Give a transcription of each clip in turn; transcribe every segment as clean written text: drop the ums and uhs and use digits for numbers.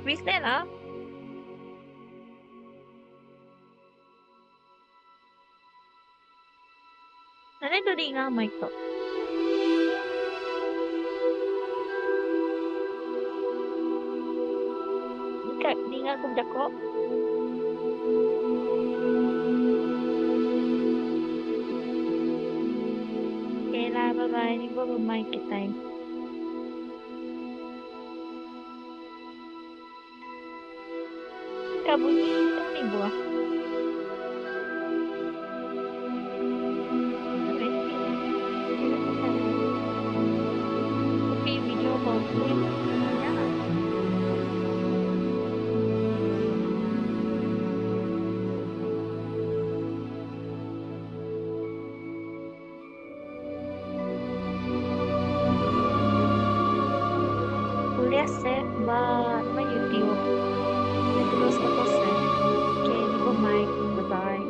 Twist lah. Nanti tu di nga mic to. Di nga kung jako. Okay lah, bye-bye. Ini gua bermain kita. Kabunyi kami buah. Tapi video call ya. Kuliah save ba YouTube. Terus ako save. Okay, di ko mic. Bye-bye.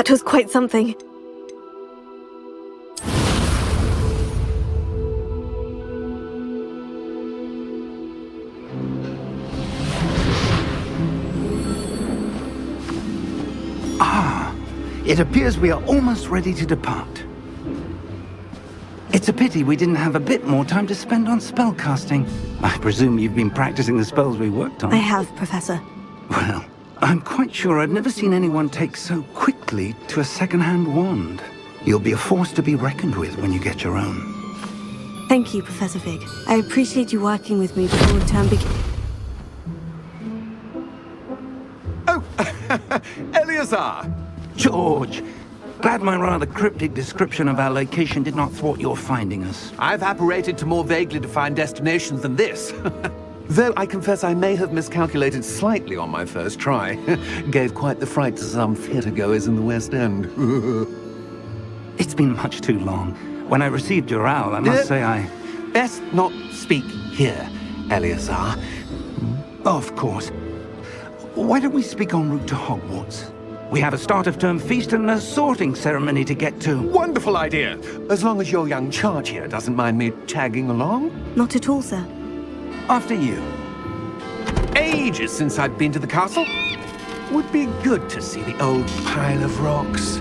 That was quite something. It appears we are almost ready to depart. It's a pity we didn't have a bit more time to spend on spellcasting. I presume you've been practicing the spells we worked on. I have, Professor. Well, I'm quite sure I've never seen anyone take so quickly to a second-hand wand. You'll be a force to be reckoned with when you get your own. Thank you, Professor Fig. I appreciate you working with me before the term begins. Oh, Eleazar! George! Glad my rather cryptic description of our location did not thwart your finding us. I've apparated to more vaguely defined destinations than this. Though I confess I may have miscalculated slightly on my first try. Gave quite the fright to some theatre-goers in the West End. It's been much too long. When I received your owl, I must say I... Best not speak here, Eleazar. Of course. Why don't we speak en route to Hogwarts? We have a start-of-term feast and a sorting ceremony to get to. Wonderful idea! As long as your young charge here doesn't mind me tagging along. Not at all, sir. After you. Ages since I'd been to the castle. Would be good to see the old pile of rocks.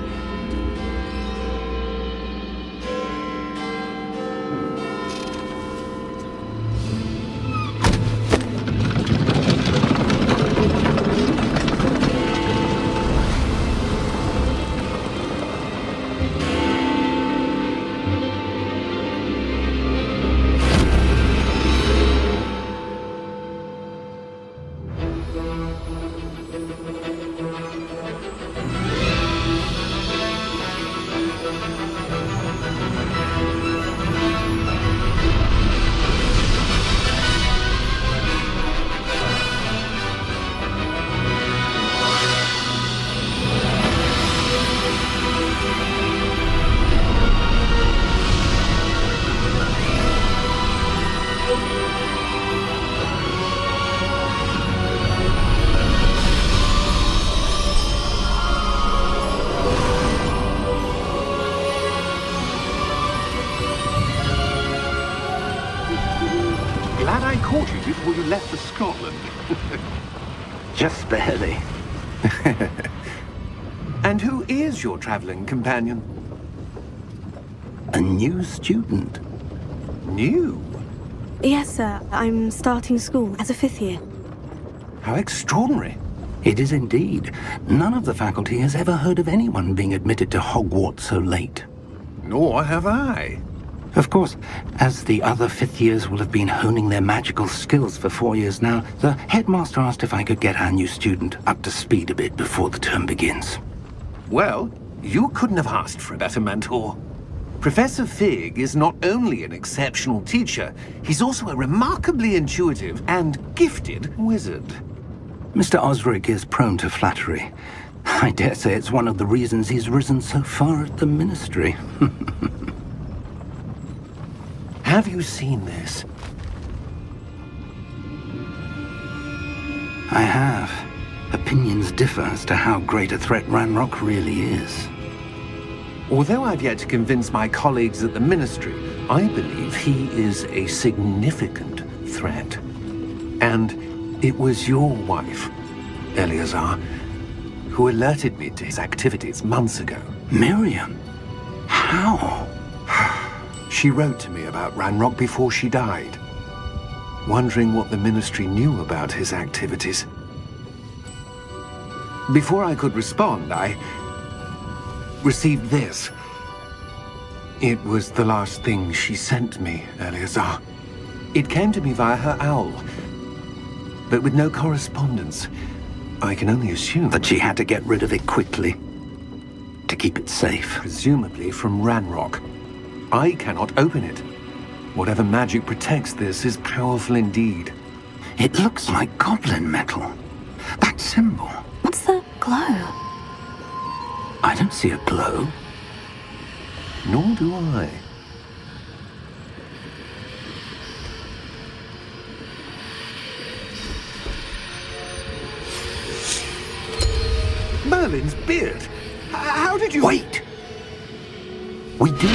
Glad I caught you before you left for Scotland. Just barely. And who is your traveling companion? A new student. New? Yes, sir. I'm starting school as a 5th year. How extraordinary. It is indeed. None of the faculty has ever heard of anyone being admitted to Hogwarts so late. Nor have I. Of course, as the other 5th years will have been honing their magical skills for 4 years now, the headmaster asked if I could get our new student up to speed a bit before the term begins. Well, you couldn't have asked for a better mentor. Professor Fig is not only an exceptional teacher, he's also a remarkably intuitive and gifted wizard. Mr. Osric is prone to flattery. I dare say it's one of the reasons he's risen so far at the ministry. Have you seen this? I have. Opinions differ as to how great a threat Ranrock really is. Although I've yet to convince my colleagues at the Ministry, I believe he is a significant threat. And it was your wife, Eleazar, who alerted me to his activities months ago. Miriam? How? She wrote to me about Ranrock before she died, wondering what the Ministry knew about his activities. Before I could respond, I received this. It was the last thing she sent me, Eleazar. It came to me via her owl, but with no correspondence. I can only assume That she had to get rid of it quickly, to keep it safe. presumably from Ranrock. I cannot open it. Whatever magic protects this is powerful indeed. It looks like goblin metal. That symbol. What's the glow? I don't see a glow. Nor do I. Merlin's beard! How did you... Wait! We do.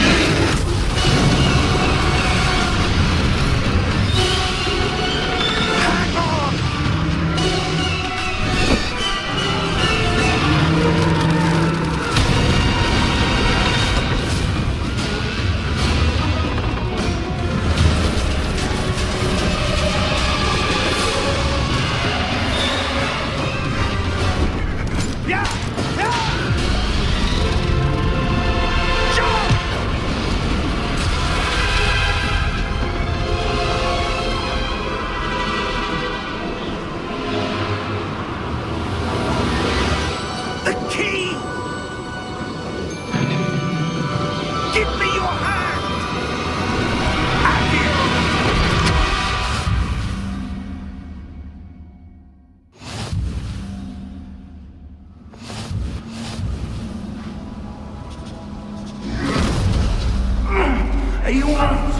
Are you alright?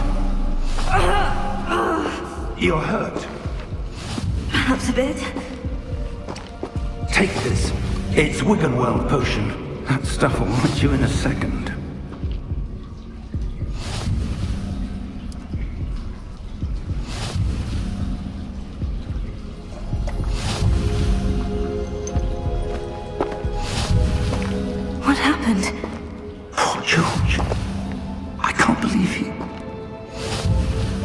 You're hurt. Perhaps a bit. Take this. It's Wiggenweld potion. That stuff will hit you in a second. What happened? Poor George. I can't believe he...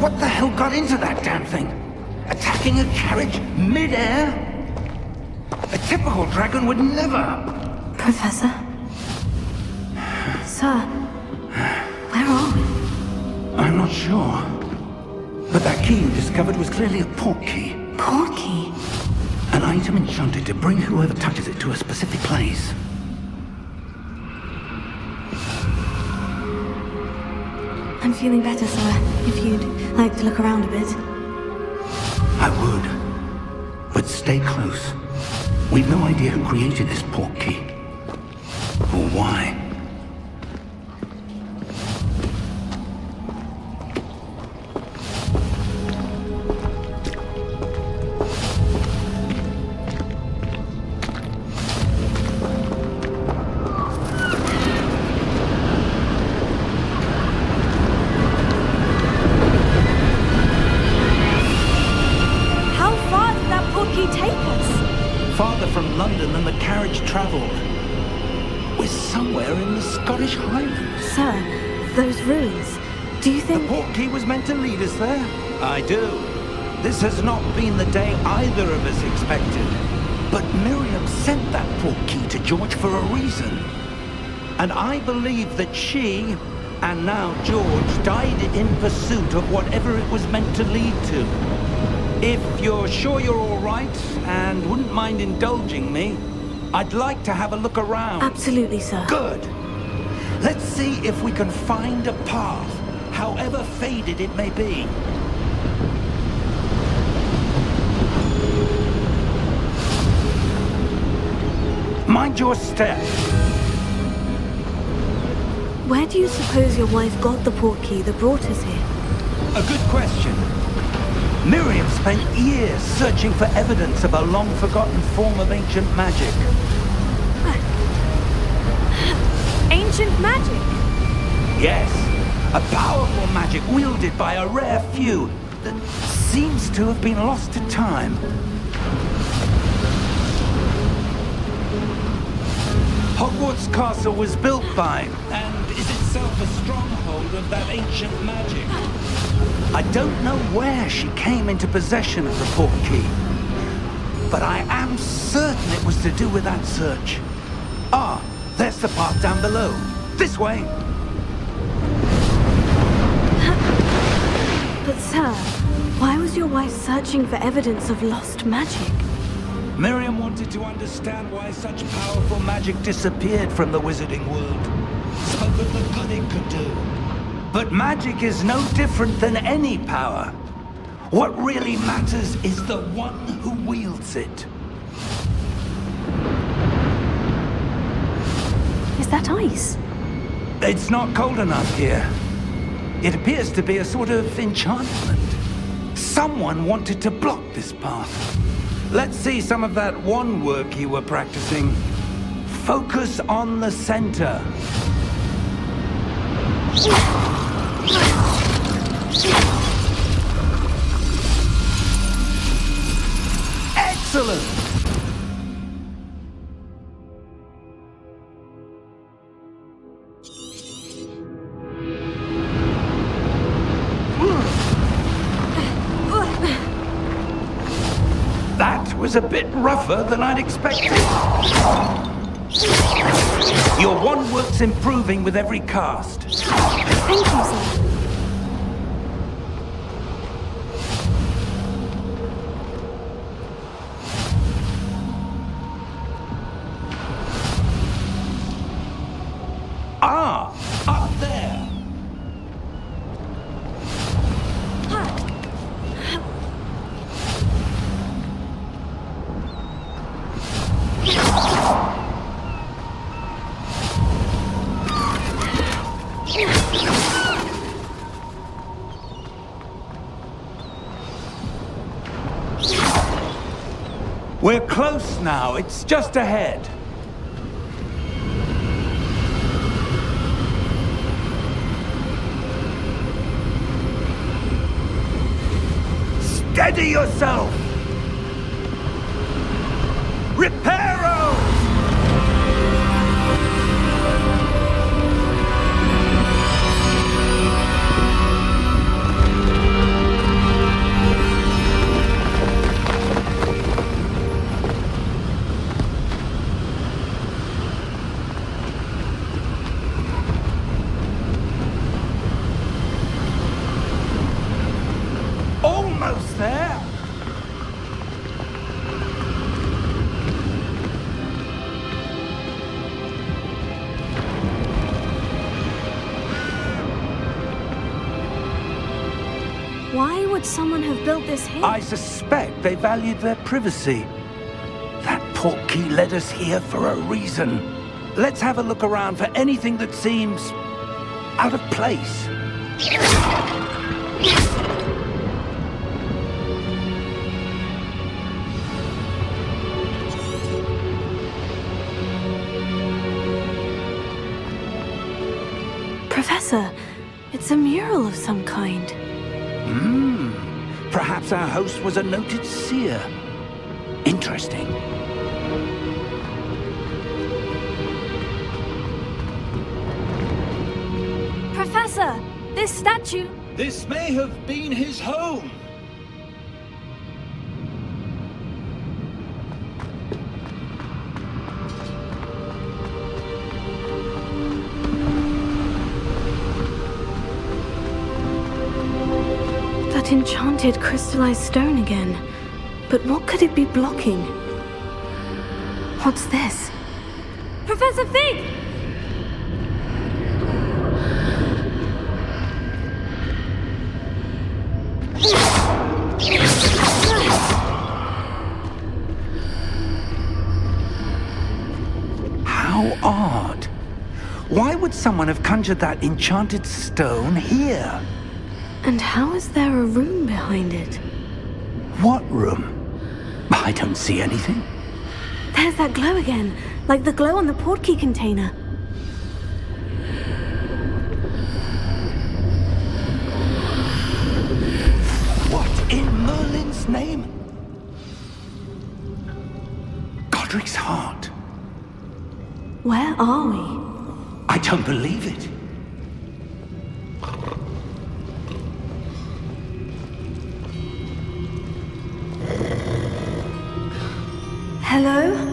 What the hell got into that damn thing? Attacking a carriage mid-air? A typical dragon would never... Professor? Sir? Where are we? I'm not sure. But that key you discovered was clearly a port key. Port key? An item enchanted to bring whoever touches it to a specific place. I'm feeling better, sir. If you'd like to look around a bit. I would. But stay close. We've no idea who created this port key. Or why. Farther from London than the carriage travelled. We're somewhere in the Scottish Highlands. Sir, those ruins. Do you The think... port key was meant to lead us there? I do. This has not been the day either of us expected. But Miriam sent that port key to George for a reason. And I believe that she, and now George, died in pursuit of whatever it was meant to lead to. If you're sure you're all right, and wouldn't mind indulging me, I'd like to have a look around. Absolutely, sir. Good. Let's see if we can find a path, however faded it may be. Mind your step. Where do you suppose your wife got the port key that brought us here? A good question. Miriam spent years searching for evidence of a long-forgotten form of ancient magic. Ancient magic? Yes, a powerful magic wielded by a rare few that seems to have been lost to time. Hogwarts Castle was built by, and is itself a stronghold of that ancient magic. I don't know where she came into possession of the port key, but I am certain it was to do with that search. Ah, there's the path down below. This way. But sir, why was your wife searching for evidence of lost magic? Miriam wanted to understand why such powerful magic disappeared from the wizarding world. Spoke of the good it could do. But magic is no different than any power. What really matters is the one who wields it. Is that ice? It's not cold enough here. It appears to be a sort of enchantment. Someone wanted to block this path. Let's see some of that wand work you were practicing. Focus on the center. Excellent! That was a bit rougher than I'd expected. Your wand work's improving with every cast. Thank you, sir. Ah, up there. We're close now. It's just ahead. Steady yourself! Reparo! Almost there! Why would someone have built this here? I suspect they valued their privacy. That portkey led us here for a reason. Let's have a look around for anything that seems out of place. Professor, it's a mural of some kind. Perhaps our host was a noted seer. Interesting. Professor, this statue... This may have been his home. That enchanted crystallized stone again. But what could it be blocking? What's this? Professor Fig! How odd. Why would someone have conjured that enchanted stone here? And how is there a room behind it? What room? I don't see anything. There's that glow again, like the glow on the portkey container. What in Merlin's name? Godric's heart. Where are we? I don't believe it. Hello?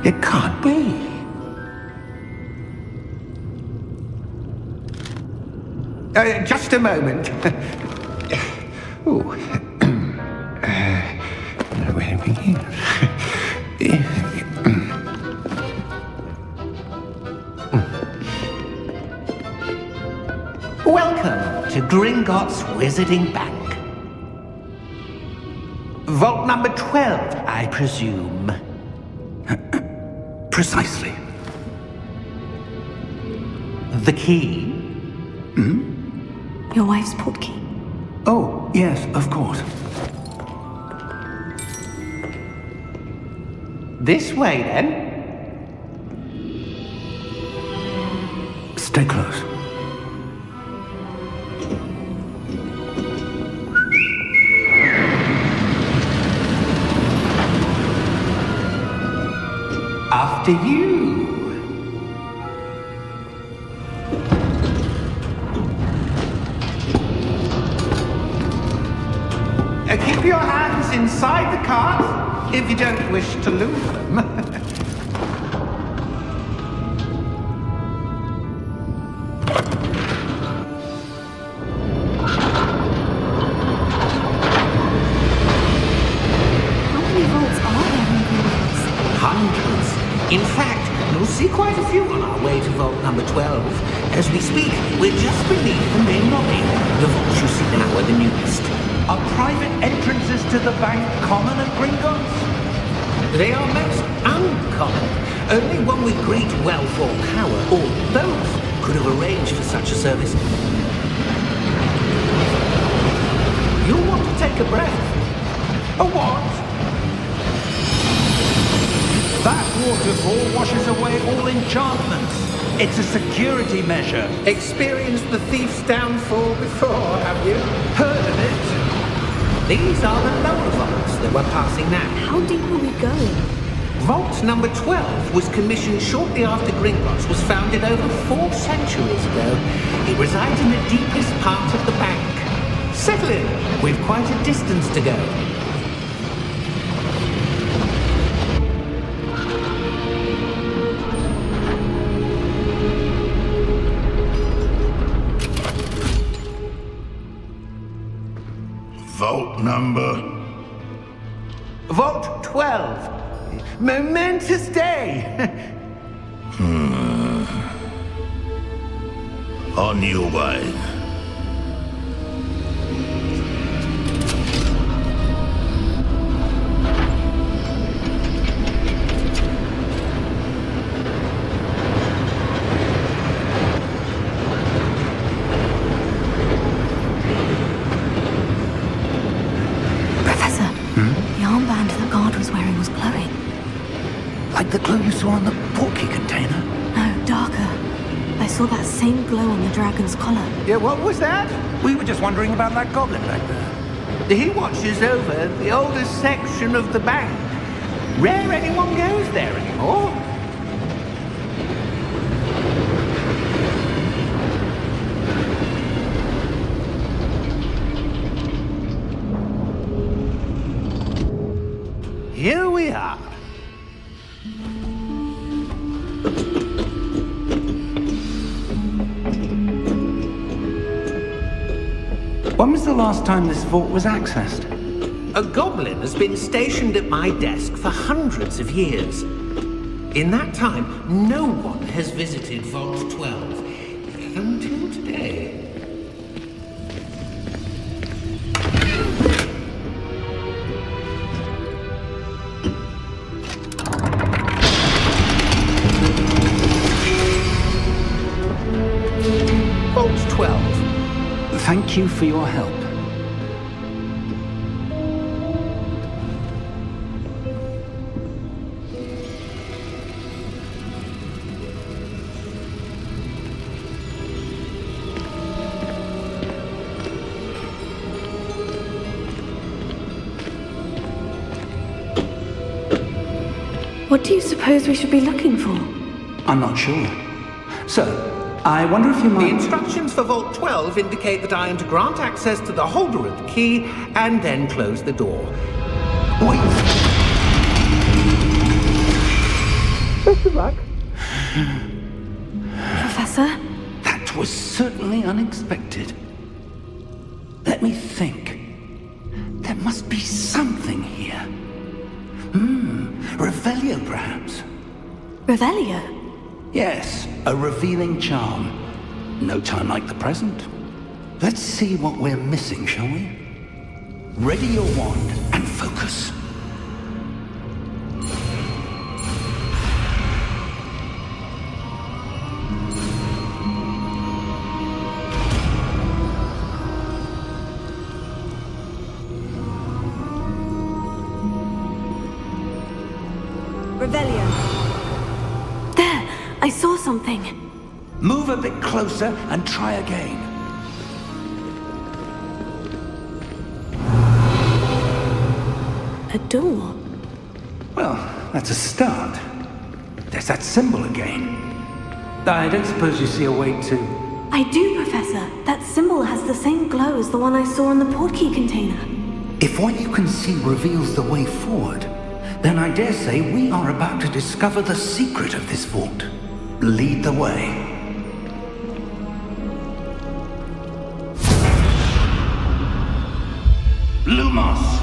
It can't be. Just a moment. Oh. Where are we here? Welcome to Gringotts Wizarding Bank. 12, I presume. Precisely. The key? Your wife's portkey. Oh, yes, of course. This way, then. Stay close. After you. Keep your hands inside the cart if you don't wish to lose them. How many vaults are there in Hogwarts? Hundreds. In fact, you'll see quite a few on our way to vault number 12. As we speak, we're just beneath the main lobby. The vaults you see now are the newest. Are private entrances to the bank common at Gringotts? They are most uncommon. Only one with great wealth or power, or both, could have arranged for such a service. You'll want to take a breath. A what? That waterfall washes away all enchantments. It's a security measure. Experienced the thief's downfall before, have you? Heard of it? These are the lower vaults that we're passing now. How deep are we going? Vault number 12 was commissioned shortly after Gringotts was founded over 4 centuries ago. It resides in the deepest part of the bank. Settle in. We've quite a distance to go. Vault number. Vault 12. Momentous day. On your way. Professor, the armband that guard was wearing was glowing. Like the glow you saw on the portkey container? No, darker. I saw that same glow on the dragon's collar. Yeah, what was that? We were just wondering about that goblin back there. He watches over the oldest section of the bank. Rare anyone goes there anymore. Here we are. When was the last time this vault was accessed? A goblin has been stationed at my desk for hundreds of years. In that time, no one has visited Vault 12 until today. Vault 12. Thank you for your help. What do you suppose we should be looking for? I'm not sure. So, I wonder if you The might... instructions for Vault 12 indicate that I am to grant access to the holder of the key and then close the door. Wait! Best of luck. Professor? That was certainly unexpected. Let me think. There must be something here. Revelio, perhaps? Revelio? Yes, a revealing charm. No time like the present. Let's see what we're missing, shall we? Ready your wand and focus. Revelio. There! I saw something. Move a bit closer and try again. A door. Well, that's a start. There's that symbol again. I don't suppose you see a way to... I do, Professor. That symbol has the same glow as the one I saw in the portkey container. If what you can see reveals the way forward, then I dare say we are about to discover the secret of this vault. Lead the way. Lumos!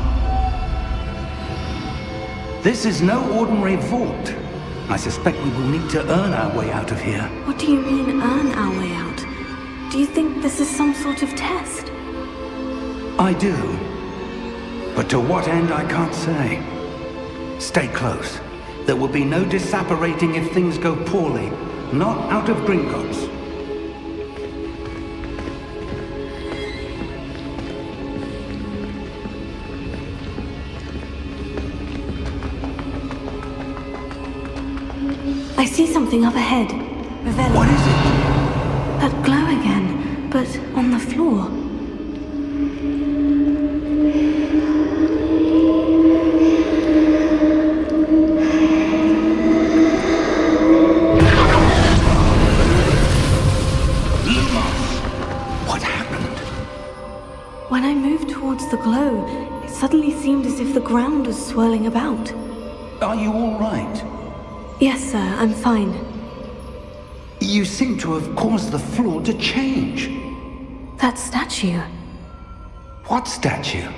This is no ordinary vault. I suspect we will need to earn our way out of here. What do you mean, earn our way out? Do you think this is some sort of test? I do. But to what end, I can't say. Stay close. There will be no disapparating if things go poorly. Not out of Gringotts. I see something up ahead. Revelio. What is it? That glow again, but on the floor. What happened? When I moved towards the glow, it suddenly seemed as if the ground was swirling about. Are you all right? Yes, sir, I'm fine. You seem to have caused the floor to change. That statue. What statue?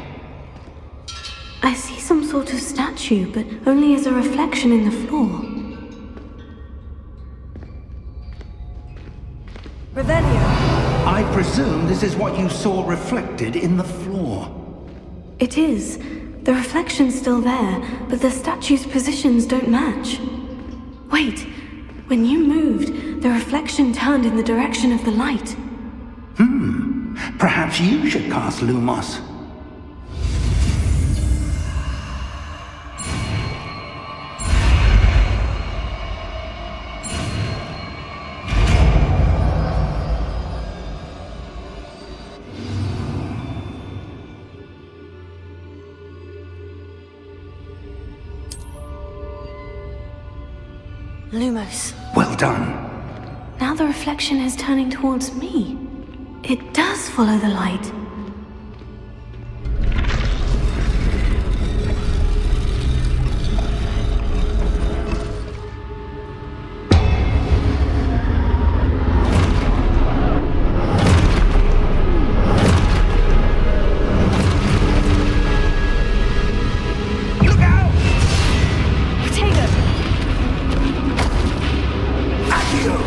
I see some sort of statue, but only as a reflection in the floor. Revelio. I presume this is what you saw reflected in the floor. It is. The reflection's still there, but the statue's positions don't match. Wait. When you moved, the reflection turned in the direction of the light. Perhaps you should cast Lumos. Lumos. Well done. Now the reflection is turning towards me. It does follow the light. Look out! Potato! Accio!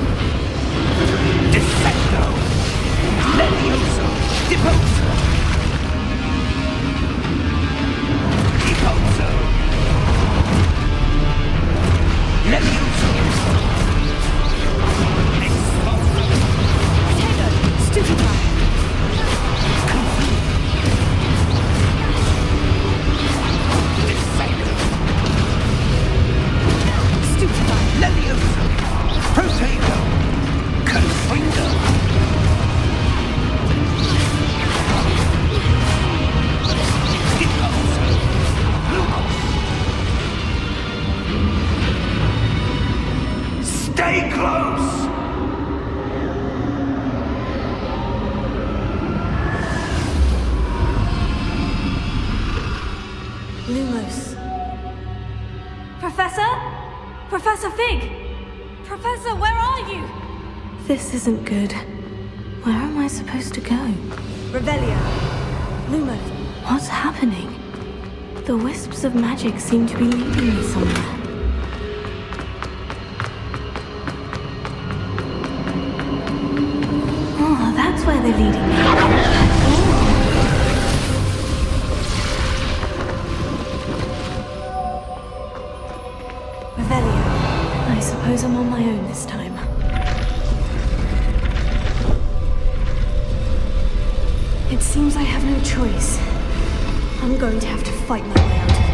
Defecto! Levioso! Deposo! Deposo! Levioso! Expulso! Potato! Stupefy! Defecto! Stupefy! Levioso! Protego! Confringo! Deposo! Lumos! Stay close! Lumos. Professor? Professor Fig! Professor, where are you? This isn't good. Where am I supposed to go? Revelio. Lumos. What's happening? The wisps of magic seem to be leading me somewhere. Oh, that's where they're leading me. Revelio. I suppose I'm on my own this time. It seems I have no choice. I'm going to have to fight my way out of here.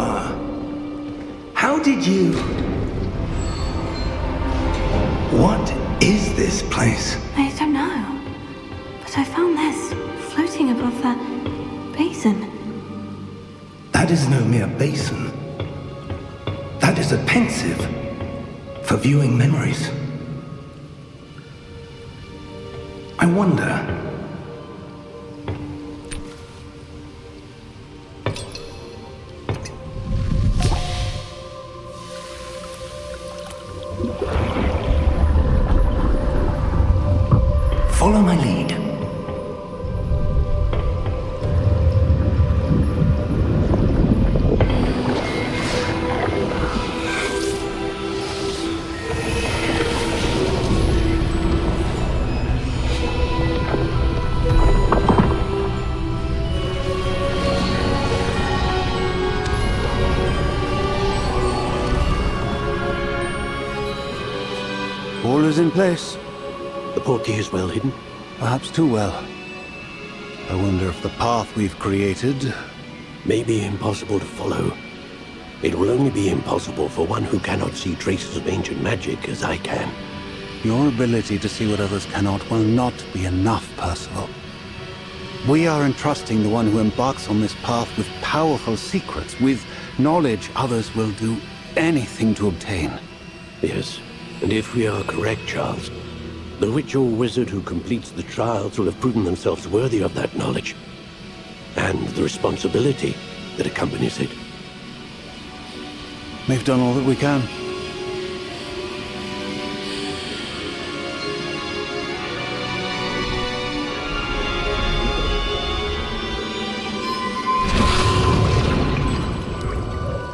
are. How did you... What is this place? I don't know. But I found this floating above that basin. That is no mere basin. That is a pensive for viewing memories. I wonder... Follow my lead. All is in place. The portkey is well hidden. Perhaps too well. I wonder if the path we've created... May be impossible to follow. It will only be impossible for one who cannot see traces of ancient magic as I can. Your ability to see what others cannot will not be enough, Percival. We are entrusting the one who embarks on this path with powerful secrets, with knowledge others will do anything to obtain. Yes, and if we are correct, Charles, the witch or wizard who completes the trials will have proven themselves worthy of that knowledge, and the responsibility that accompanies it. We've done all that we can.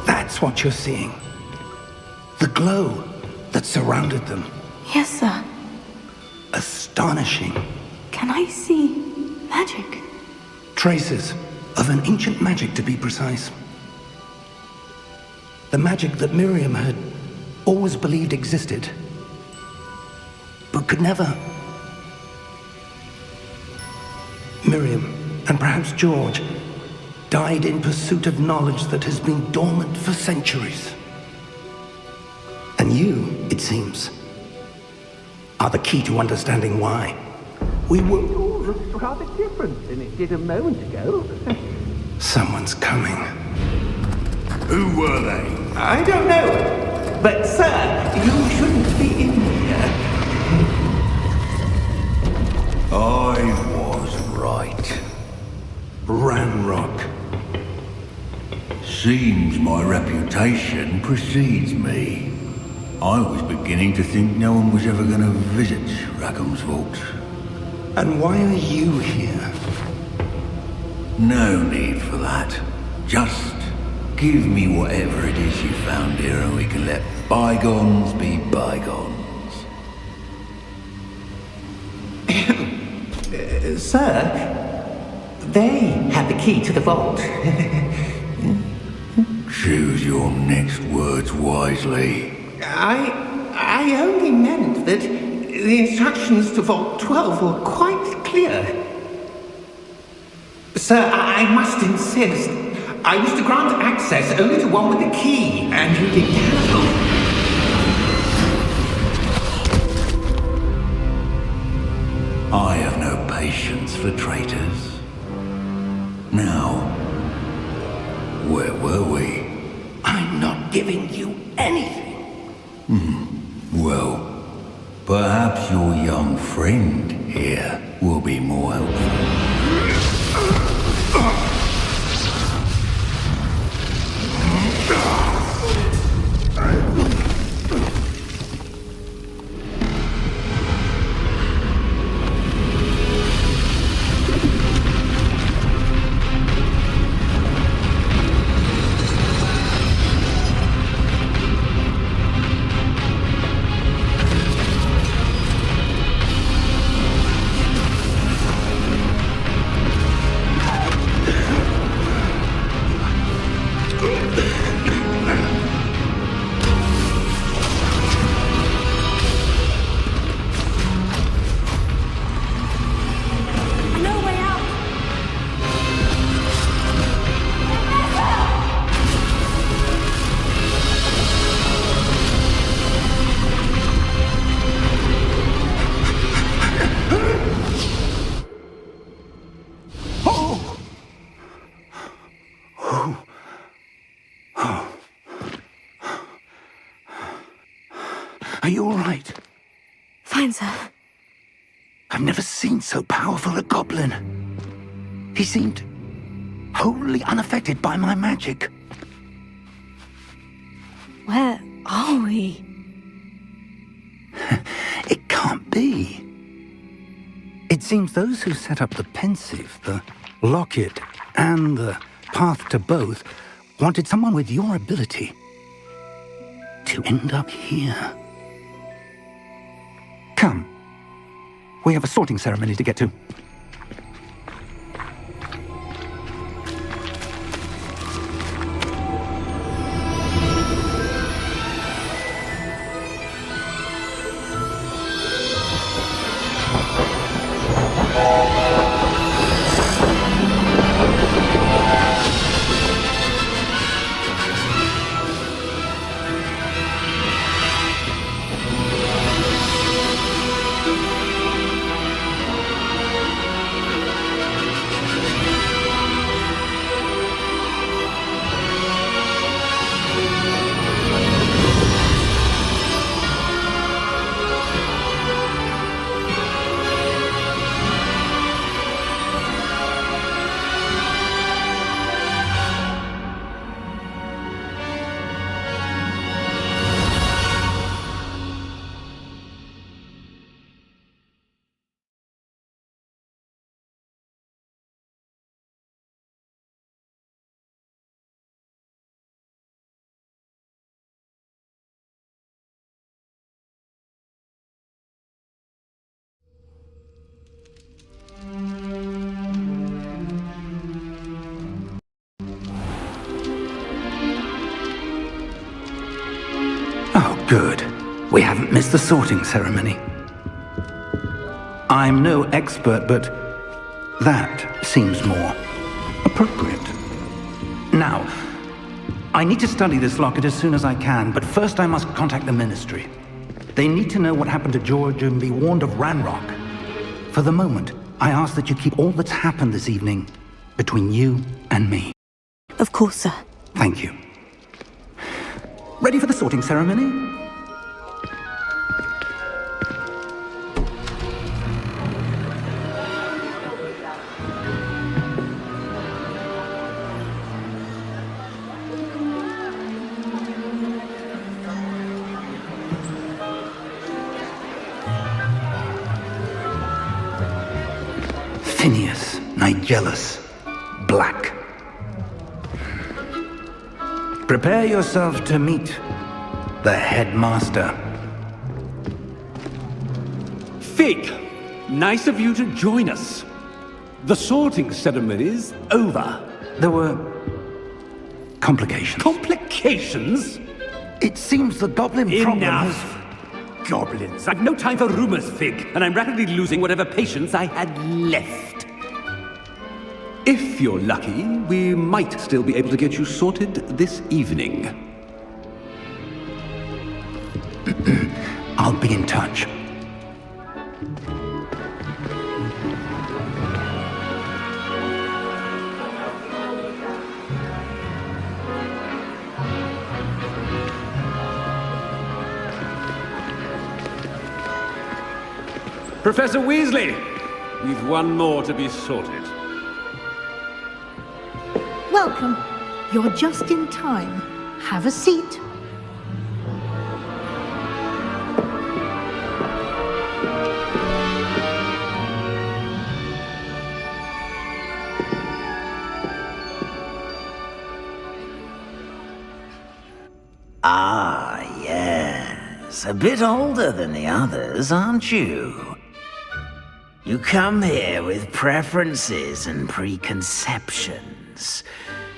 That's what you're seeing. The glow that surrounded them. Yes, sir. Astonishing. Can I see magic? Traces of an ancient magic, to be precise. The magic that Miriam had always believed existed, but could never. Miriam, and perhaps George, died in pursuit of knowledge that has been dormant for centuries. And you, it seems, are the key to understanding why. We were... looks rather different than it did a moment ago. Someone's coming. Who were they? I don't know. But, sir, you shouldn't be in here. I was right. Ranrock. Seems my reputation precedes me. I was beginning to think no one was ever going to visit Rackham's vault. And why are you here? No need for that. Just give me whatever it is you found here and we can let bygones be bygones. Sir, they have the key to the vault. Choose your next words wisely. I only meant that the instructions to Vault 12 were quite clear. Sir, I must insist. I was to grant access only to one with the key, and you be careful. I have no patience for traitors. Now, where were we? I'm not giving you anything. Well, perhaps your young friend here will be more helpful. No way out! Are you all right? Fine, sir. I've never seen so powerful a goblin. He seemed wholly unaffected by my magic. Where are we? It can't be. It seems those who set up the pensive, the locket, and the path to both wanted someone with your ability to end up here. Come. We have a sorting ceremony to get to. Oh, good. We haven't missed the sorting ceremony. I'm no expert, but that seems more appropriate. Now, I need to study this locket as soon as I can, but first I must contact the Ministry. They need to know what happened to George and be warned of Ranrock. For the moment, I ask that you keep all that's happened this evening between you and me. Of course, sir. Thank you. Ready for the sorting ceremony? Phineas, Nigellus, Black. Prepare yourself to meet the headmaster. Fig, nice of you to join us. The sorting ceremony's over. There were complications. Complications? It seems the goblin problem has... Enough! Goblins. I've no time for rumors, Fig, and I'm rapidly losing whatever patience I had left. If you're lucky, we might still be able to get you sorted this evening. I'll be in touch. Professor Weasley, we've one more to be sorted. Welcome. You're just in time. Have a seat. Ah, yes. A bit older than the others, aren't you? You come here with preferences and preconceptions.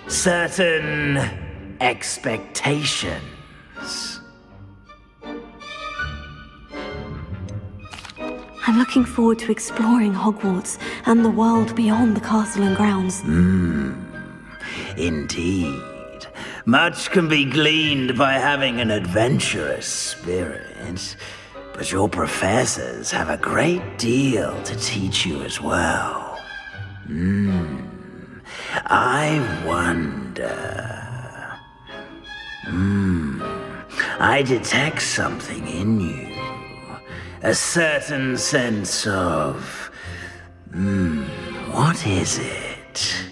Certain expectations. I'm looking forward to exploring Hogwarts and the world beyond the castle and grounds. Indeed. Much can be gleaned by having an adventurous spirit, but your professors have a great deal to teach you as well. I wonder... I detect something in you. A certain sense of... what is it?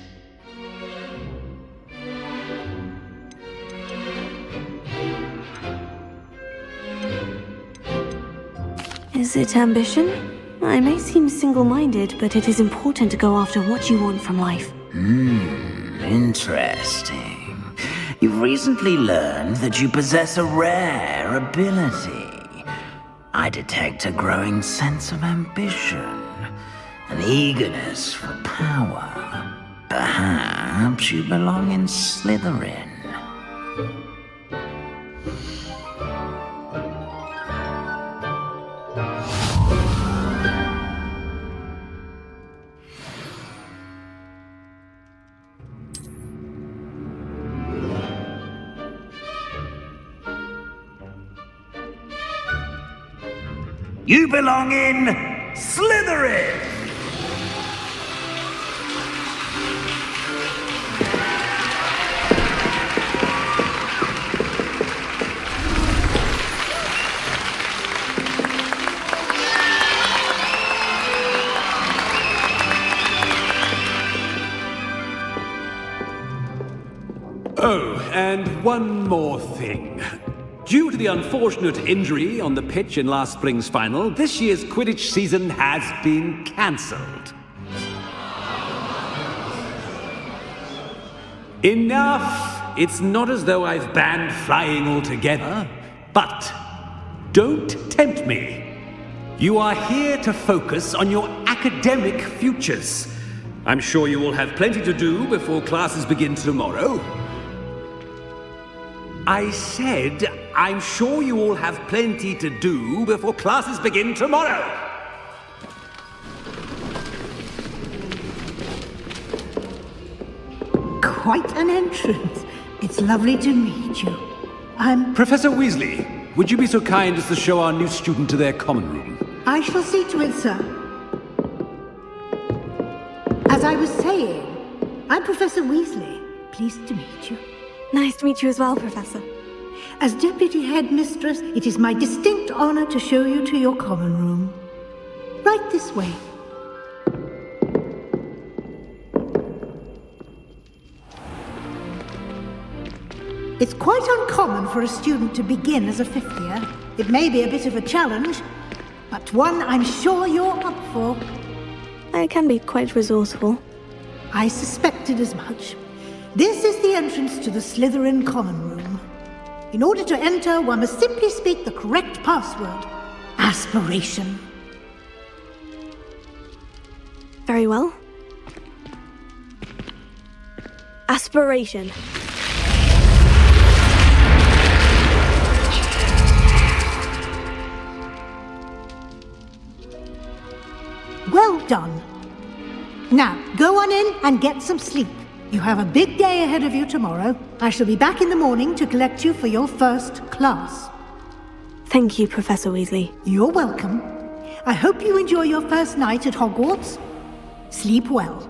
Is it ambition? I may seem single-minded, but it is important to go after what you want from life. Interesting. You've recently learned that you possess a rare ability. I detect a growing sense of ambition, an eagerness for power. Perhaps you belong in Slytherin. You belong in Slytherin! Oh, and one more thing. Due to the unfortunate injury on the pitch in last spring's final, this year's Quidditch season has been cancelled. Enough! It's not as though I've banned flying altogether, but don't tempt me. You are here to focus on your academic futures. I'm sure you will have plenty to do before classes begin tomorrow. I said, I'm sure you all have plenty to do before classes begin tomorrow. Quite an entrance. It's lovely to meet you. I'm... Professor Weasley, would you be so kind as to show our new student to their common room? I shall see to it, sir. As I was saying, I'm Professor Weasley. Pleased to meet you. Nice to meet you as well, Professor. As Deputy Headmistress, it is my distinct honor to show you to your common room. Right this way. It's quite uncommon for a student to begin as a fifth year. It may be a bit of a challenge, but one I'm sure you're up for. I can be quite resourceful. I suspected as much. This is the entrance to the Slytherin common room. In order to enter, one must simply speak the correct password. Aspiration. Very well. Aspiration. Well done. Now, go on in and get some sleep. You have a big day ahead of you tomorrow. I shall be back in the morning to collect you for your first class. Thank you, Professor Weasley. You're welcome. I hope you enjoy your first night at Hogwarts. Sleep well.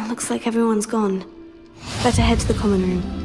Looks like everyone's gone. Better head to the common room.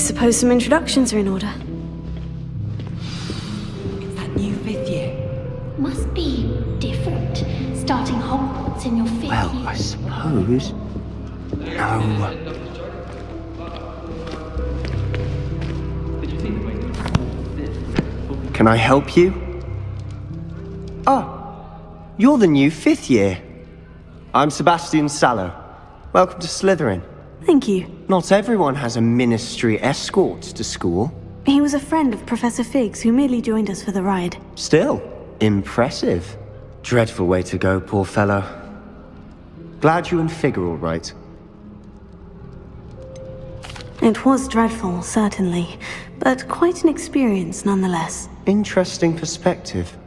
suppose some introductions are in order. It's that new 5th year. Must be different, starting Hogwarts in your 5th year. Well, I suppose. No. Can I help you? Oh, you're the new 5th year. I'm Sebastian Sallow. Welcome to Slytherin. Thank you. Not everyone has a ministry escort to school. He was a friend of Professor Fig's who merely joined us for the ride. Still, impressive. Dreadful way to go, poor fellow. Glad you and Fig are all right. It was dreadful, certainly, but quite an experience nonetheless. Interesting perspective.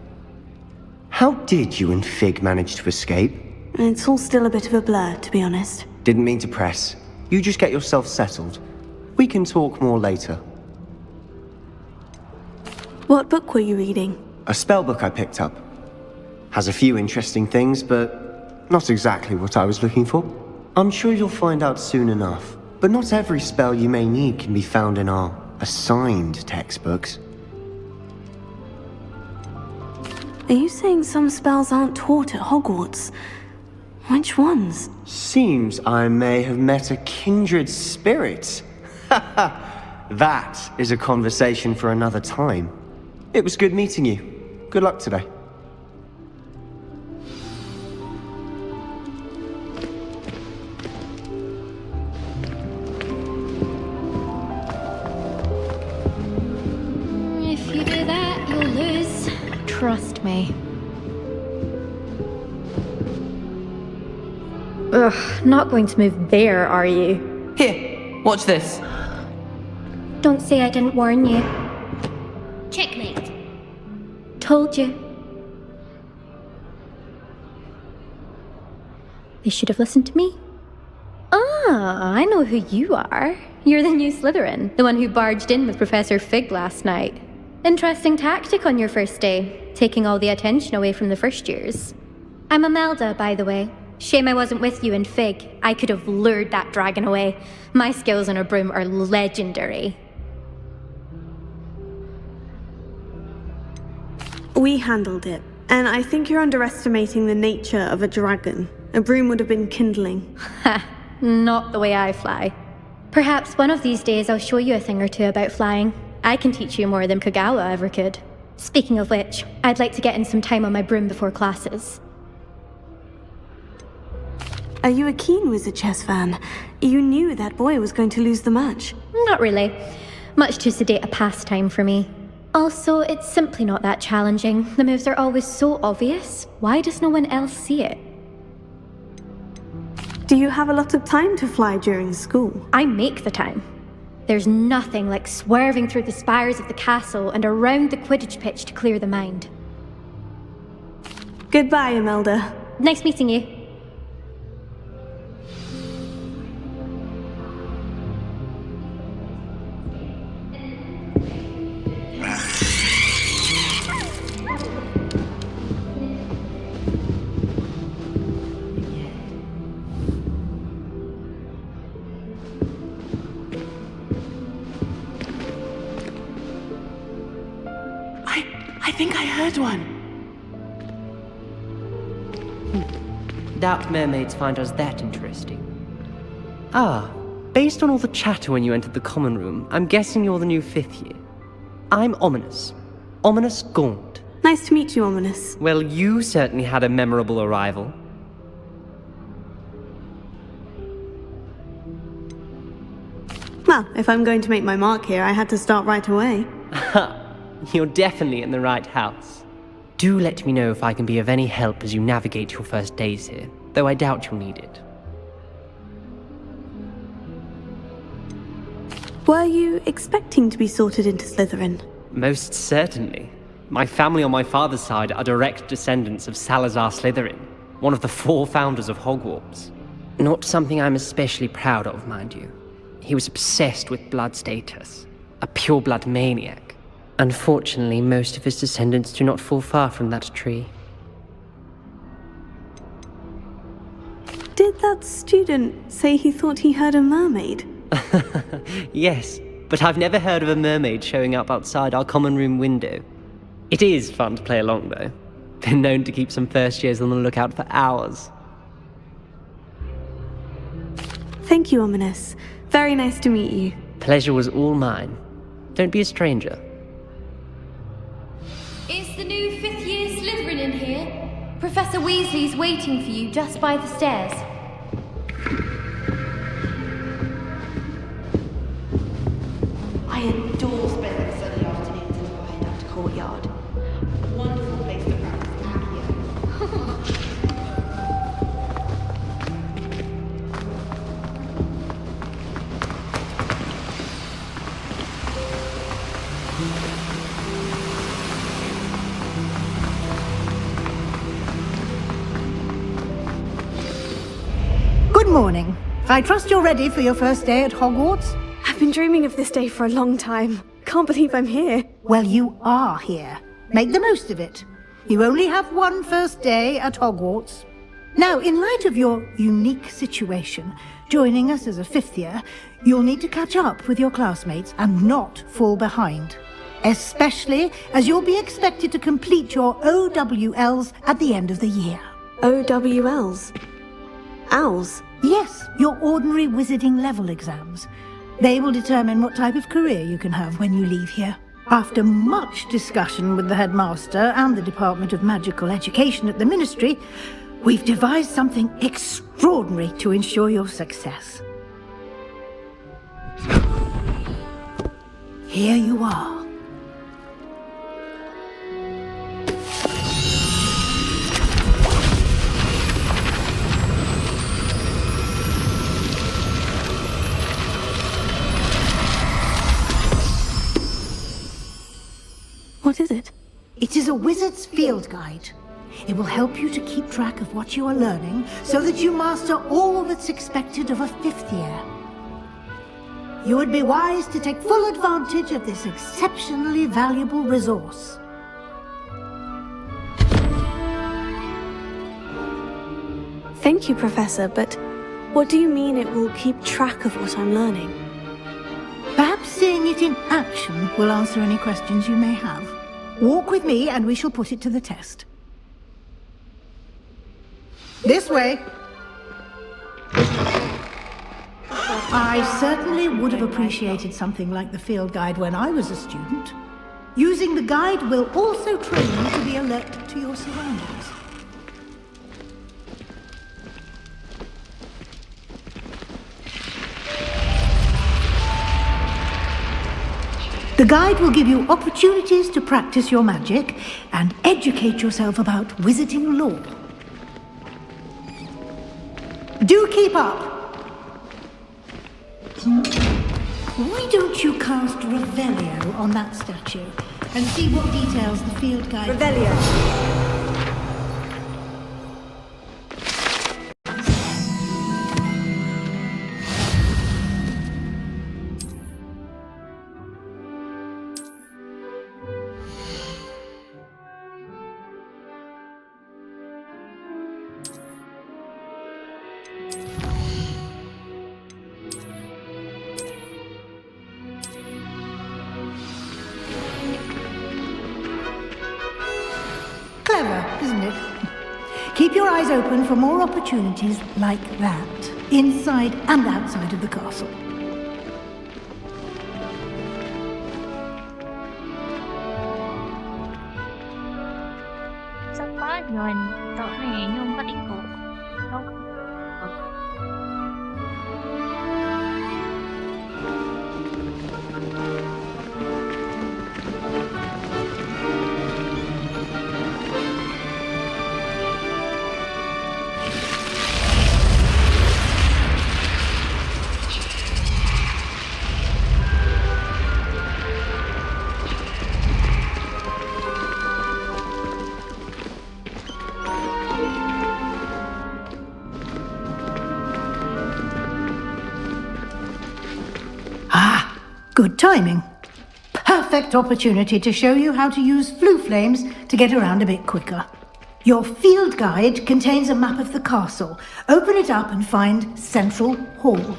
How did you and Fig manage to escape? It's all still a bit of a blur, to be honest. Didn't mean to press. You just get yourself settled. We can talk more later. What book were you reading? A spellbook I picked up. Has a few interesting things, but not exactly what I was looking for. I'm sure you'll find out soon enough. But not every spell you may need can be found in our assigned textbooks. Are you saying some spells aren't taught at Hogwarts? Which ones? Seems I may have met a kindred spirit. That is a conversation for another time. It was good meeting you. Good luck today. If you do that, you'll lose. Trust me. Ugh, not going to move there, are you? Here, watch this. Don't say I didn't warn you. Checkmate. Told you. They should have listened to me. Ah, I know who you are. You're the new Slytherin, the one who barged in with Professor Fig last night. Interesting tactic on your first day, taking all the attention away from the first years. I'm Imelda, by the way. Shame I wasn't with you in Fig. I could have lured that dragon away. My skills on a broom are legendary. We handled it, and I think you're underestimating the nature of a dragon. A broom would have been kindling. Ha, not the way I fly. Perhaps one of these days I'll show you a thing or two about flying. I can teach you more than Kagawa ever could. Speaking of which, I'd like to get in some time on my broom before classes. Are you a keen Wizard Chess fan? You knew that boy was going to lose the match. Not really. Much too sedate a pastime for me. Also, it's simply not that challenging. The moves are always so obvious. Why does no one else see it? Do you have a lot of time to fly during school? I make the time. There's nothing like swerving through the spires of the castle and around the Quidditch pitch to clear the mind. Goodbye, Imelda. Nice meeting you. I think I heard one. Doubt mermaids find us that interesting. Ah, based on all the chatter when you entered the common room, I'm guessing you're the new 5th year. I'm Ominous. Ominous Gaunt. Nice to meet you, Ominous. Well, you certainly had a memorable arrival. Well, if I'm going to make my mark here, I had to start right away. You're definitely in the right house. Do let me know if I can be of any help as you navigate your first days here, though I doubt you'll need it. Were you expecting to be sorted into Slytherin? Most certainly. My family on my father's side are direct descendants of Salazar Slytherin, one of the 4 founders of Hogwarts. Not something I'm especially proud of, mind you. He was obsessed with blood status, a pure-blood maniac. Unfortunately, most of his descendants do not fall far from that tree. Did that student say he thought he heard a mermaid? Yes, but I've never heard of a mermaid showing up outside our common room window. It is fun to play along, though. Been known to keep some first years on the lookout for hours. Thank you, Ominous. Very nice to meet you. Pleasure was all mine. Don't be a stranger. Is the new 5th year Slytherin in here? Professor Weasley's waiting for you just by the stairs. I adore spending Sunday afternoons in our head after courtyard. Wonderful place to practice Accio. Good morning. I trust you're ready for your first day at Hogwarts? I've been dreaming of this day for a long time. Can't believe I'm here. Well, you are here. Make the most of it. You only have one first day at Hogwarts. Now, in light of your unique situation, joining us as a 5th year, you'll need to catch up with your classmates and not fall behind. Especially as you'll be expected to complete your OWLs at the end of the year. OWLs? Owls? Yes, your ordinary wizarding level exams. They will determine what type of career you can have when you leave here. After much discussion with the headmaster and the Department of Magical Education at the Ministry, we've devised something extraordinary to ensure your success. Here you are. What is it? It is a wizard's field guide. It will help you to keep track of what you are learning so that you master all that's expected of a 5th year. You would be wise to take full advantage of this exceptionally valuable resource. Thank you, Professor, but what do you mean it will keep track of what I'm learning? Perhaps seeing it in action will answer any questions you may have. Walk with me and we shall put it to the test. This way. I certainly would have appreciated something like the field guide when I was a student. Using the guide will also train you to be alert to your surroundings. The guide will give you opportunities to practice your magic and educate yourself about wizarding lore. Do keep up! Why don't you cast Revelio on that statue and see what details the field guide... Revelio! Clever, isn't it? Keep your eyes open for more opportunities like that, inside and outside of the castle. Sắp tới rồi, tao này nhung có đi cổ. Đâu có. Good timing. Perfect opportunity to show you how to use flue flames to get around a bit quicker. Your field guide contains a map of the castle. Open it up and find Central Hall.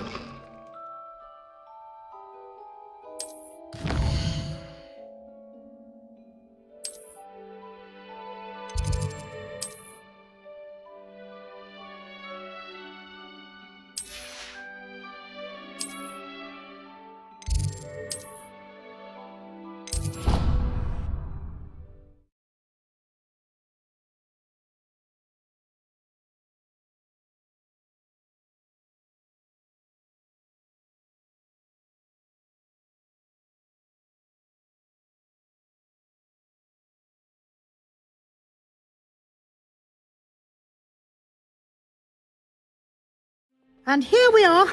And here we are.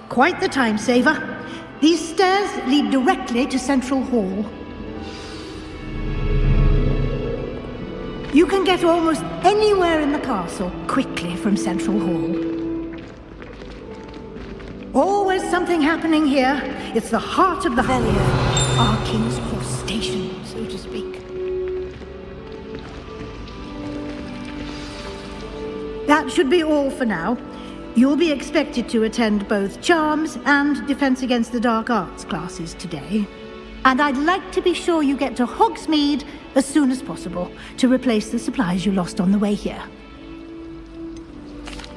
Quite the time saver. These stairs lead directly to Central Hall. You can get almost anywhere in the castle quickly from Central Hall. Always something happening here. It's the heart of the Revelio, our King's Cross station, so to speak. That should be all for now. You'll be expected to attend both Charms and Defense Against the Dark Arts classes today. And I'd like to be sure you get to Hogsmeade as soon as possible to replace the supplies you lost on the way here.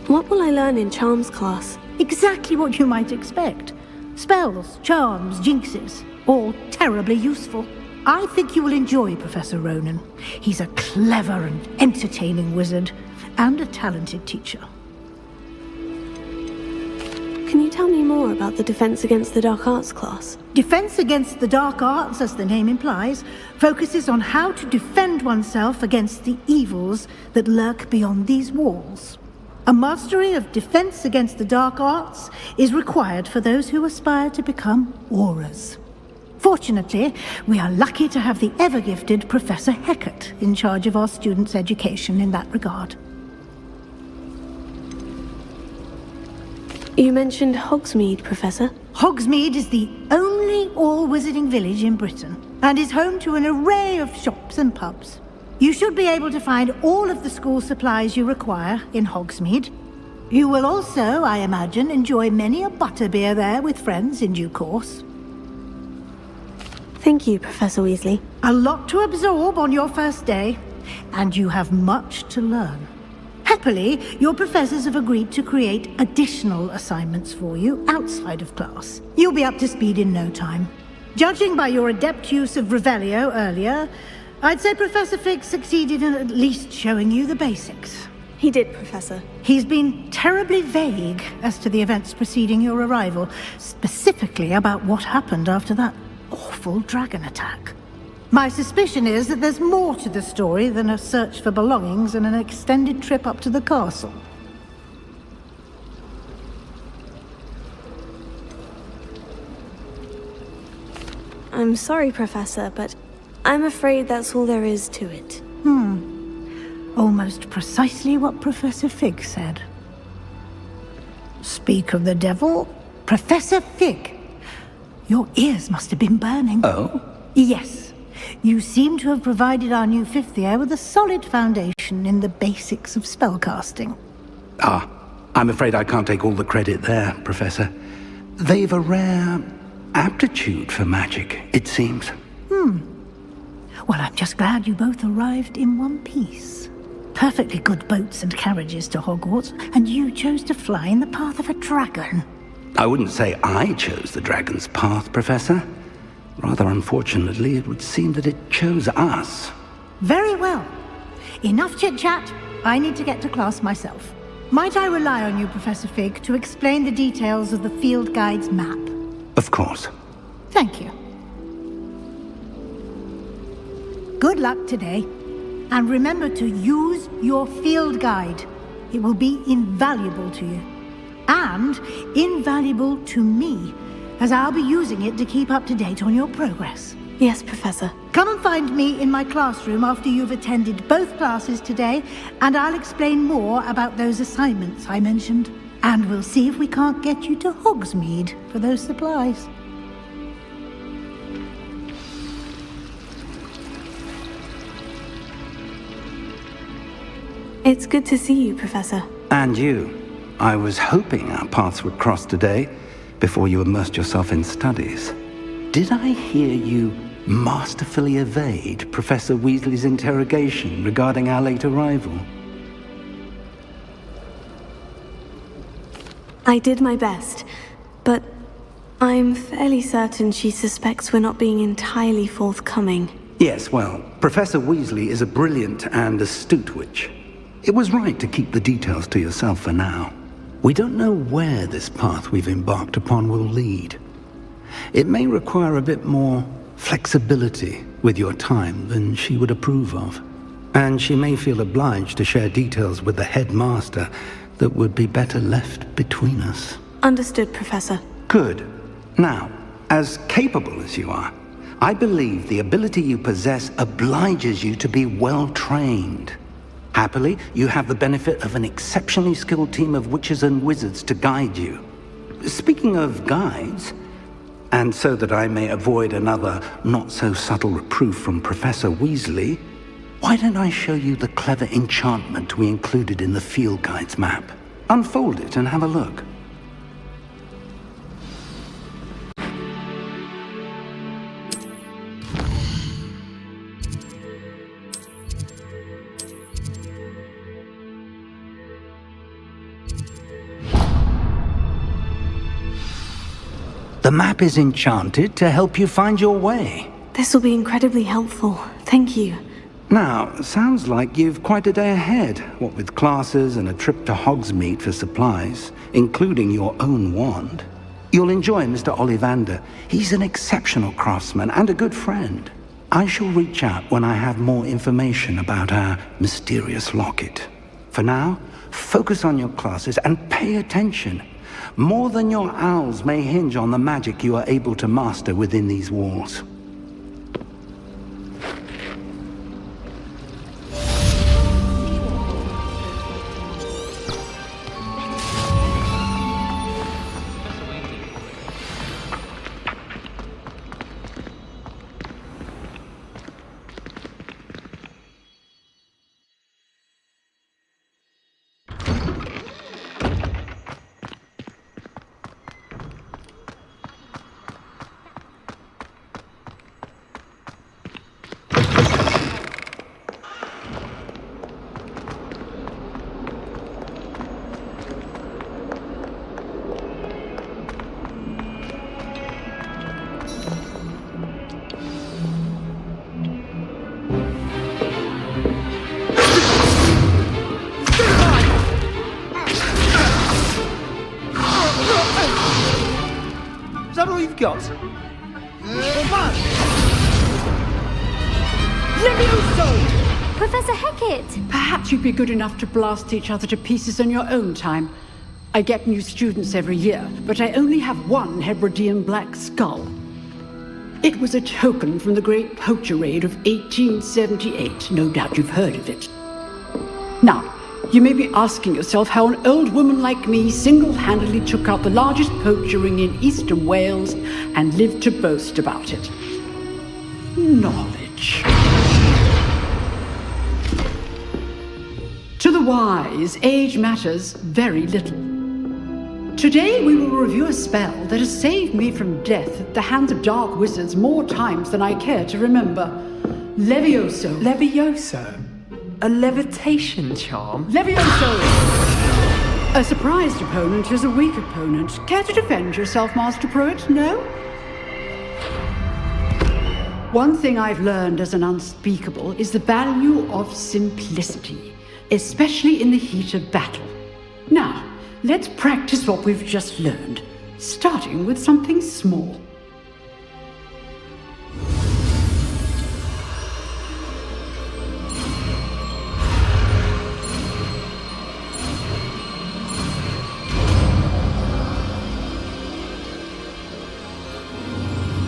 What will I learn in Charms class? Exactly what you might expect. Spells, charms, jinxes, all terribly useful. I think you will enjoy Professor Ronan. He's a clever and entertaining wizard, and a talented teacher. Can you tell me more about the Defense Against the Dark Arts class? Defense Against the Dark Arts, as the name implies, focuses on how to defend oneself against the evils that lurk beyond these walls. A mastery of Defense Against the Dark Arts is required for those who aspire to become Auras. Fortunately, we are lucky to have the ever-gifted Professor Hecat in charge of our students' education in that regard. You mentioned Hogsmeade, Professor. Hogsmeade is the only all-wizarding village in Britain, and is home to an array of shops and pubs. You should be able to find all of the school supplies you require in Hogsmeade. You will also, I imagine, enjoy many a butterbeer there with friends in due course. Thank you, Professor Weasley. A lot to absorb on your first day, and you have much to learn. Happily, your professors have agreed to create additional assignments for you outside of class. You'll be up to speed in no time. Judging by your adept use of Revelio earlier, I'd say Professor Fig succeeded in at least showing you the basics. He did, Professor. He's been terribly vague as to the events preceding your arrival, specifically about what happened after that awful dragon attack. My suspicion is that there's more to the story than a search for belongings and an extended trip up to the castle. I'm sorry, Professor, but I'm afraid that's all there is to it. Almost precisely what Professor Fig said. Speak of the devil, Professor Fig. Your ears must have been burning. Oh? Yes. You seem to have provided our new fifth year with a solid foundation in the basics of spellcasting. Ah, I'm afraid I can't take all the credit there, Professor. They've a rare aptitude for magic, it seems. Well, I'm just glad you both arrived in one piece. Perfectly good boats and carriages to Hogwarts, and you chose to fly in the path of a dragon. I wouldn't say I chose the dragon's path, Professor. Rather unfortunately, it would seem that it chose us. Very well. Enough chit-chat. I need to get to class myself. Might I rely on you, Professor Fig, to explain the details of the field guide's map? Of course. Thank you. Good luck today. And remember to use your field guide. It will be invaluable to you. And invaluable to me, as I'll be using it to keep up to date on your progress. Yes, Professor. Come and find me in my classroom after you've attended both classes today, and I'll explain more about those assignments I mentioned. And we'll see if we can't get you to Hogsmeade for those supplies. It's good to see you, Professor. And you. I was hoping our paths would cross today, before you immersed yourself in studies. Did I hear you masterfully evade Professor Weasley's interrogation regarding our late arrival? I did my best, but I'm fairly certain she suspects we're not being entirely forthcoming. Yes, well, Professor Weasley is a brilliant and astute witch. It was right to keep the details to yourself for now. We don't know where this path we've embarked upon will lead. It may require a bit more flexibility with your time than she would approve of. And she may feel obliged to share details with the headmaster that would be better left between us. Understood, Professor. Good. Now, as capable as you are, I believe the ability you possess obliges you to be well trained. Happily, you have the benefit of an exceptionally skilled team of witches and wizards to guide you. Speaking of guides, and so that I may avoid another not-so-subtle reproof from Professor Weasley, why don't I show you the clever enchantment we included in the field guide's map? Unfold it and have a look. The map is enchanted to help you find your way. This will be incredibly helpful. Thank you. Now, sounds like you've quite a day ahead, what with classes and a trip to Hogsmeade for supplies, including your own wand. You'll enjoy Mr. Ollivander. He's an exceptional craftsman and a good friend. I shall reach out when I have more information about our mysterious locket. For now, focus on your classes and pay attention. More than your owls may hinge on the magic you are able to master within these walls. Is that all you've got? Levioso! Professor Hecat! Perhaps you'd be good enough to blast each other to pieces in your own time. I get new students every year, but I only have one Hebridean black skull. It was a token from the Great Poacher Raid of 1878. No doubt you've heard of it. Now, you may be asking yourself how an old woman like me single-handedly took out the largest poacher ring in eastern Wales and lived to boast about it. Knowledge. To the wise, age matters very little. Today we will review a spell that has saved me from death at the hands of dark wizards more times than I care to remember. Levioso. Levioso? A levitation charm? Levioso! A surprised opponent is a weak opponent. Care to defend yourself, Master Pruitt? No? One thing I've learned as an unspeakable is the value of simplicity, especially in the heat of battle. Now, let's practice what we've just learned, starting with something small.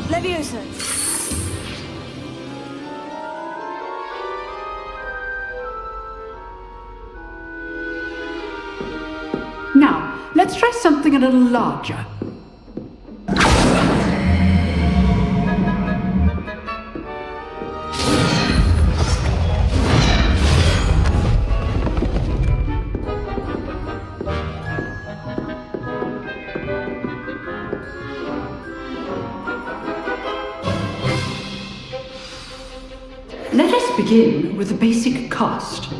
Levioso! Now, let's try something a little larger. Let us begin with the basic cast.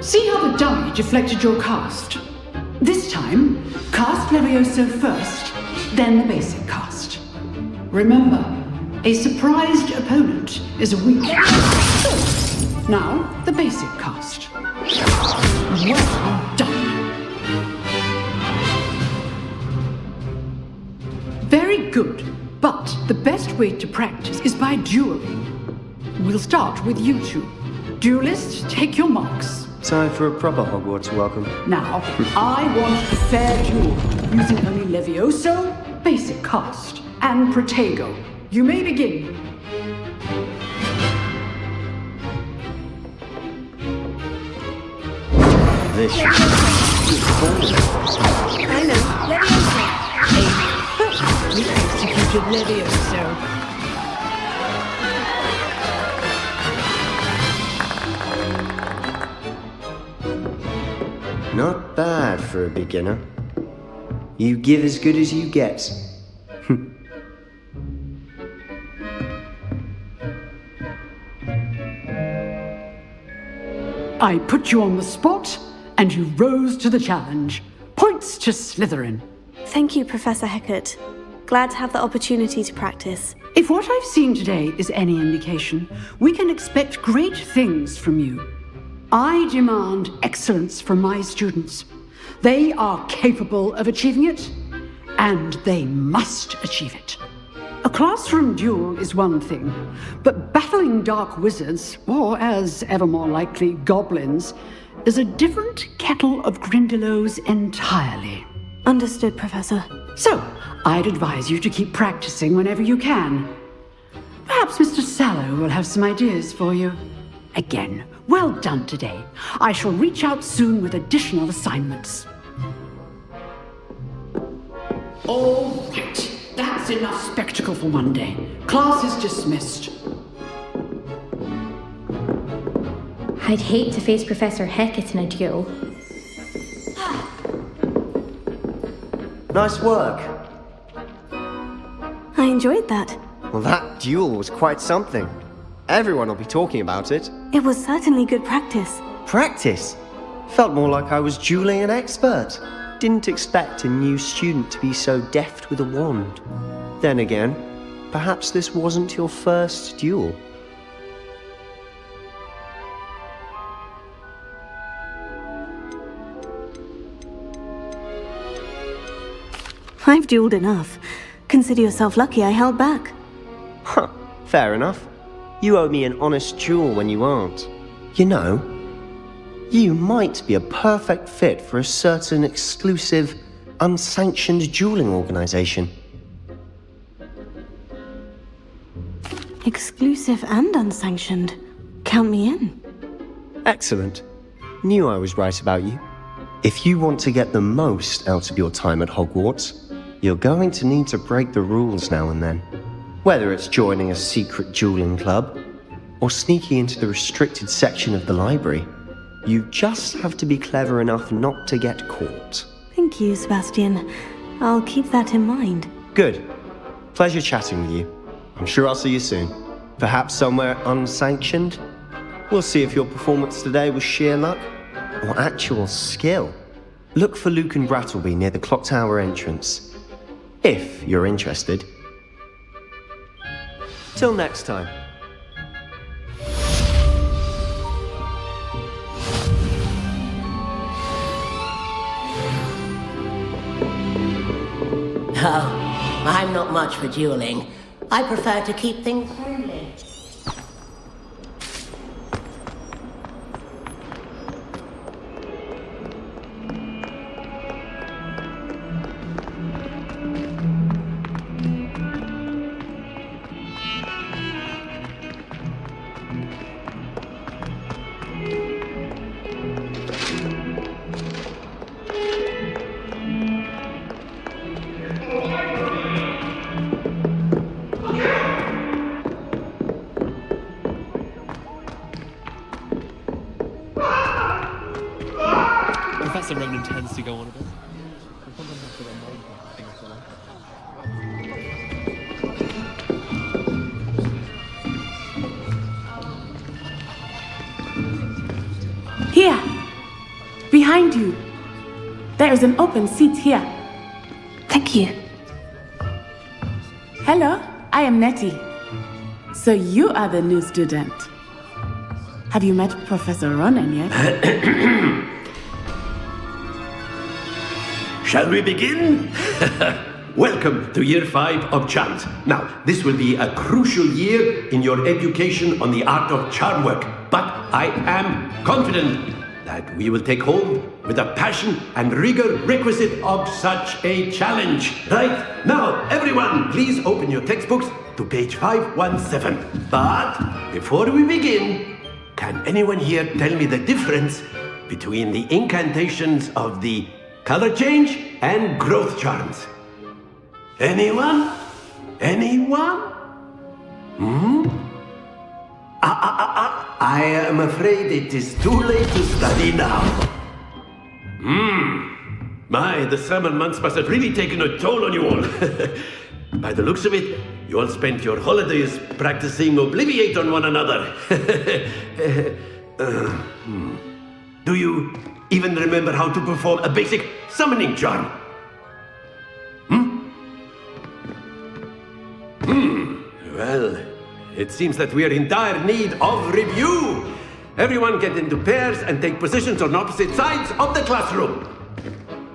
See how the dummy deflected your cast? This time, cast Levioso first, then the basic cast. Remember, a surprised opponent is a weak. Now, the basic cast. Well done. Very good, but the best way to practice is by dueling. We'll start with you two. Duelists, take your marks. Time for a proper Hogwarts welcome. Now, I want a fair duel, using only Levioso, basic cast, and Protego. You may begin. This I know, Levioso. We executed Levioso. Not bad for a beginner. You give as good as you get. I put you on the spot, and you rose to the challenge. Points to Slytherin. Thank you, Professor Hecat. Glad to have the opportunity to practice. If what I've seen today is any indication, we can expect great things from you. I demand excellence from my students. They are capable of achieving it, and they must achieve it. A classroom duel is one thing, but battling dark wizards, or as ever more likely, goblins, is a different kettle of Grindylows entirely. Understood, Professor. So, I'd advise you to keep practicing whenever you can. Perhaps Mr. Sallow will have some ideas for you. Again, well done today. I shall reach out soon with additional assignments. All right. That's enough spectacle for one day. Class is dismissed. I'd hate to face Professor Hecat in a duel. Nice work. I enjoyed that. Well, that duel was quite something. Everyone will be talking about it. It was certainly good practice. Practice? Felt more like I was dueling an expert. Didn't expect a new student to be so deft with a wand. Then again, perhaps this wasn't your first duel. I've dueled enough. Consider yourself lucky I held back. Huh, fair enough. You owe me an honest duel when you aren't. You know, you might be a perfect fit for a certain exclusive, unsanctioned dueling organization. Exclusive and unsanctioned. Count me in. Excellent. Knew I was right about you. If you want to get the most out of your time at Hogwarts, you're going to need to break the rules now and then. Whether it's joining a secret dueling club, or sneaking into the restricted section of the library, you just have to be clever enough not to get caught. Thank you, Sebastian. I'll keep that in mind. Good. Pleasure chatting with you. I'm sure I'll see you soon. Perhaps somewhere unsanctioned? We'll see if your performance today was sheer luck or actual skill. Look for Luke and Brattleby near the clock tower entrance, if you're interested. Till next time. Oh, I'm not much for dueling. I prefer to keep things friendly. Professor Ronan tends to go on a bit. Here! Behind you! There is an open seat here. Thank you. Hello, I am Nettie. So you are the new student. Have you met Professor Ronan yet? Shall we begin? Welcome to Year 5 of Charms. Now, this will be a crucial year in your education on the art of charm work, but I am confident that we will take hold with the passion and rigor requisite of such a challenge. Right? Now, everyone, please open your textbooks to page 517. But before we begin, can anyone here tell me the difference between the incantations of the color change and growth charms? Anyone? Anyone? I am afraid it is too late to study now. My, the summer months must have really taken a toll on you all. By the looks of it, you all spent your holidays practicing Obliviate on one another. Do you even remember how to perform a basic summoning charm? Well, it seems that we are in dire need of review. Everyone get into pairs and take positions on opposite sides of the classroom.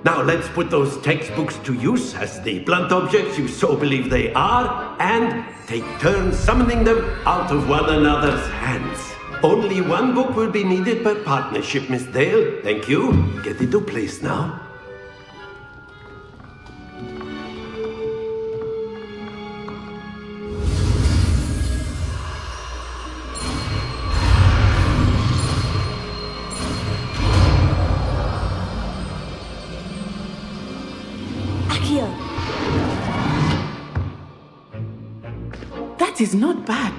Now let's put those textbooks to use as the blunt objects you so believe they are, and take turns summoning them out of one another's hands. Only one book will be needed per partnership, Miss Dale. Thank you. Get into place now. That is not bad.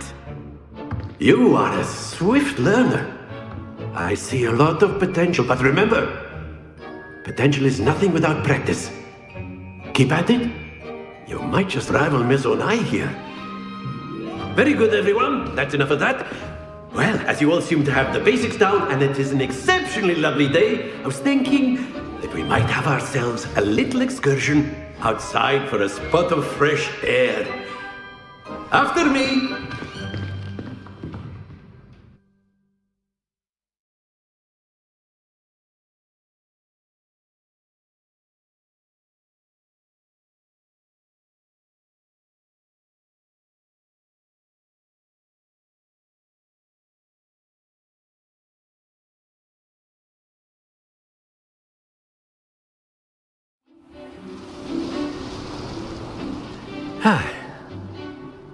You are a swift learner. I see a lot of potential, but remember, potential is nothing without practice. Keep at it. You might just rival Miss Onai here. Very good, everyone. That's enough of that. Well, as you all seem to have the basics down, and it is an exceptionally lovely day, I was thinking that we might have ourselves a little excursion outside for a spot of fresh air. After me!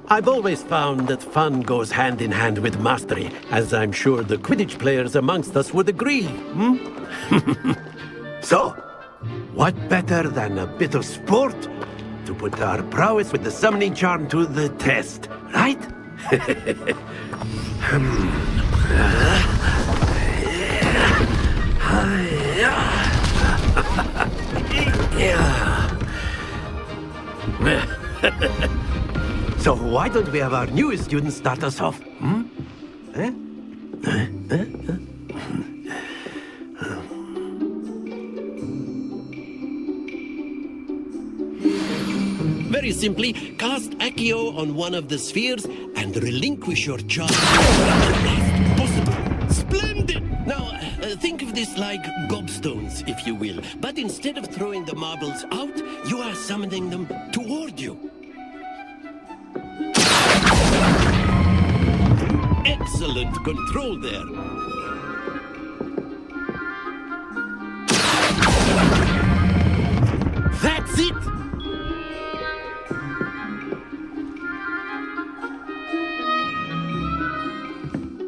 I've always found that fun goes hand in hand with mastery, as I'm sure the Quidditch players amongst us would agree. So, what better than a bit of sport to put our prowess with the summoning charm to the test, right? So why don't we have our newest student start us off? Very simply, cast Accio on one of the spheres and relinquish your charge as possible. Splendid! Now, think of this like gobstones, if you will. But instead of throwing the marbles out, you are summoning them toward you. Excellent control there. That's it!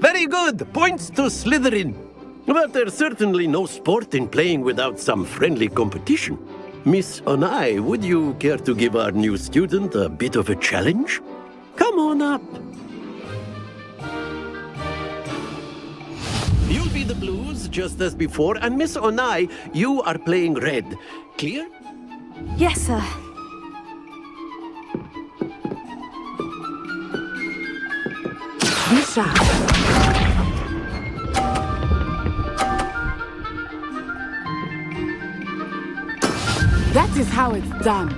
Very good! Points to Slytherin. But there's certainly no sport in playing without some friendly competition. Miss Onai, would you care to give our new student a bit of a challenge? Come on up. You'll be the blues, just as before, and Miss Onai, you are playing red. Clear? Yes, sir. Lisa. That is how it's done.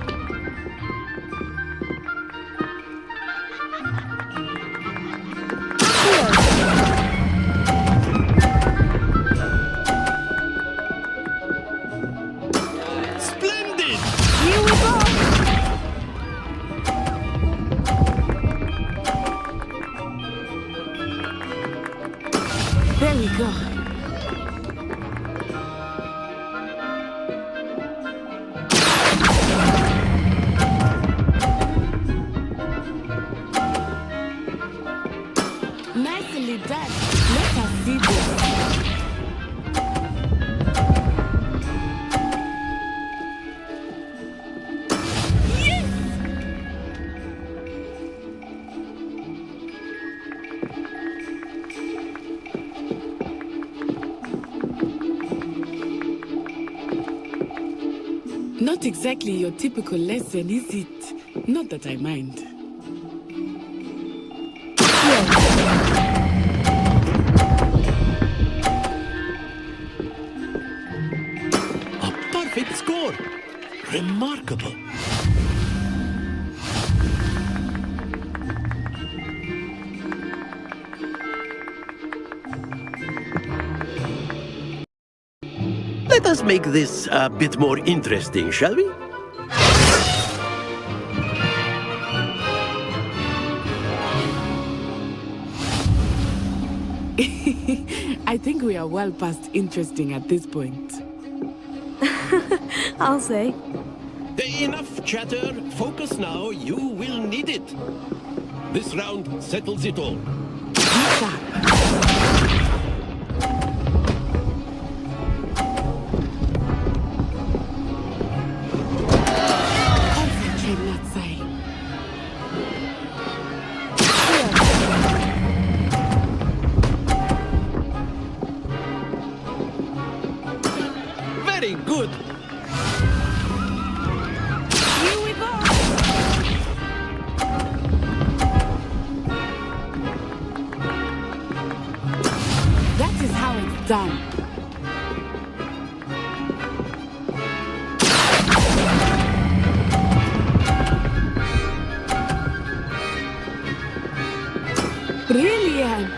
Splendid! Here we go! There we go. Not exactly your typical lesson, is it? Not that I mind. A perfect score. Remarkable. Let us make this a bit more interesting, shall we? I think we are well past interesting at this point. I'll say. Enough chatter. Focus now. You will need it. This round settles it all. Concentrate, Natsai. Very good. Here we go. That is how it's done. Brilliant.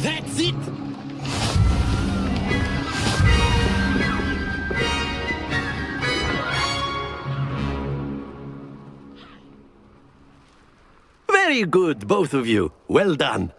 That's it. Very good, both of you. Well done.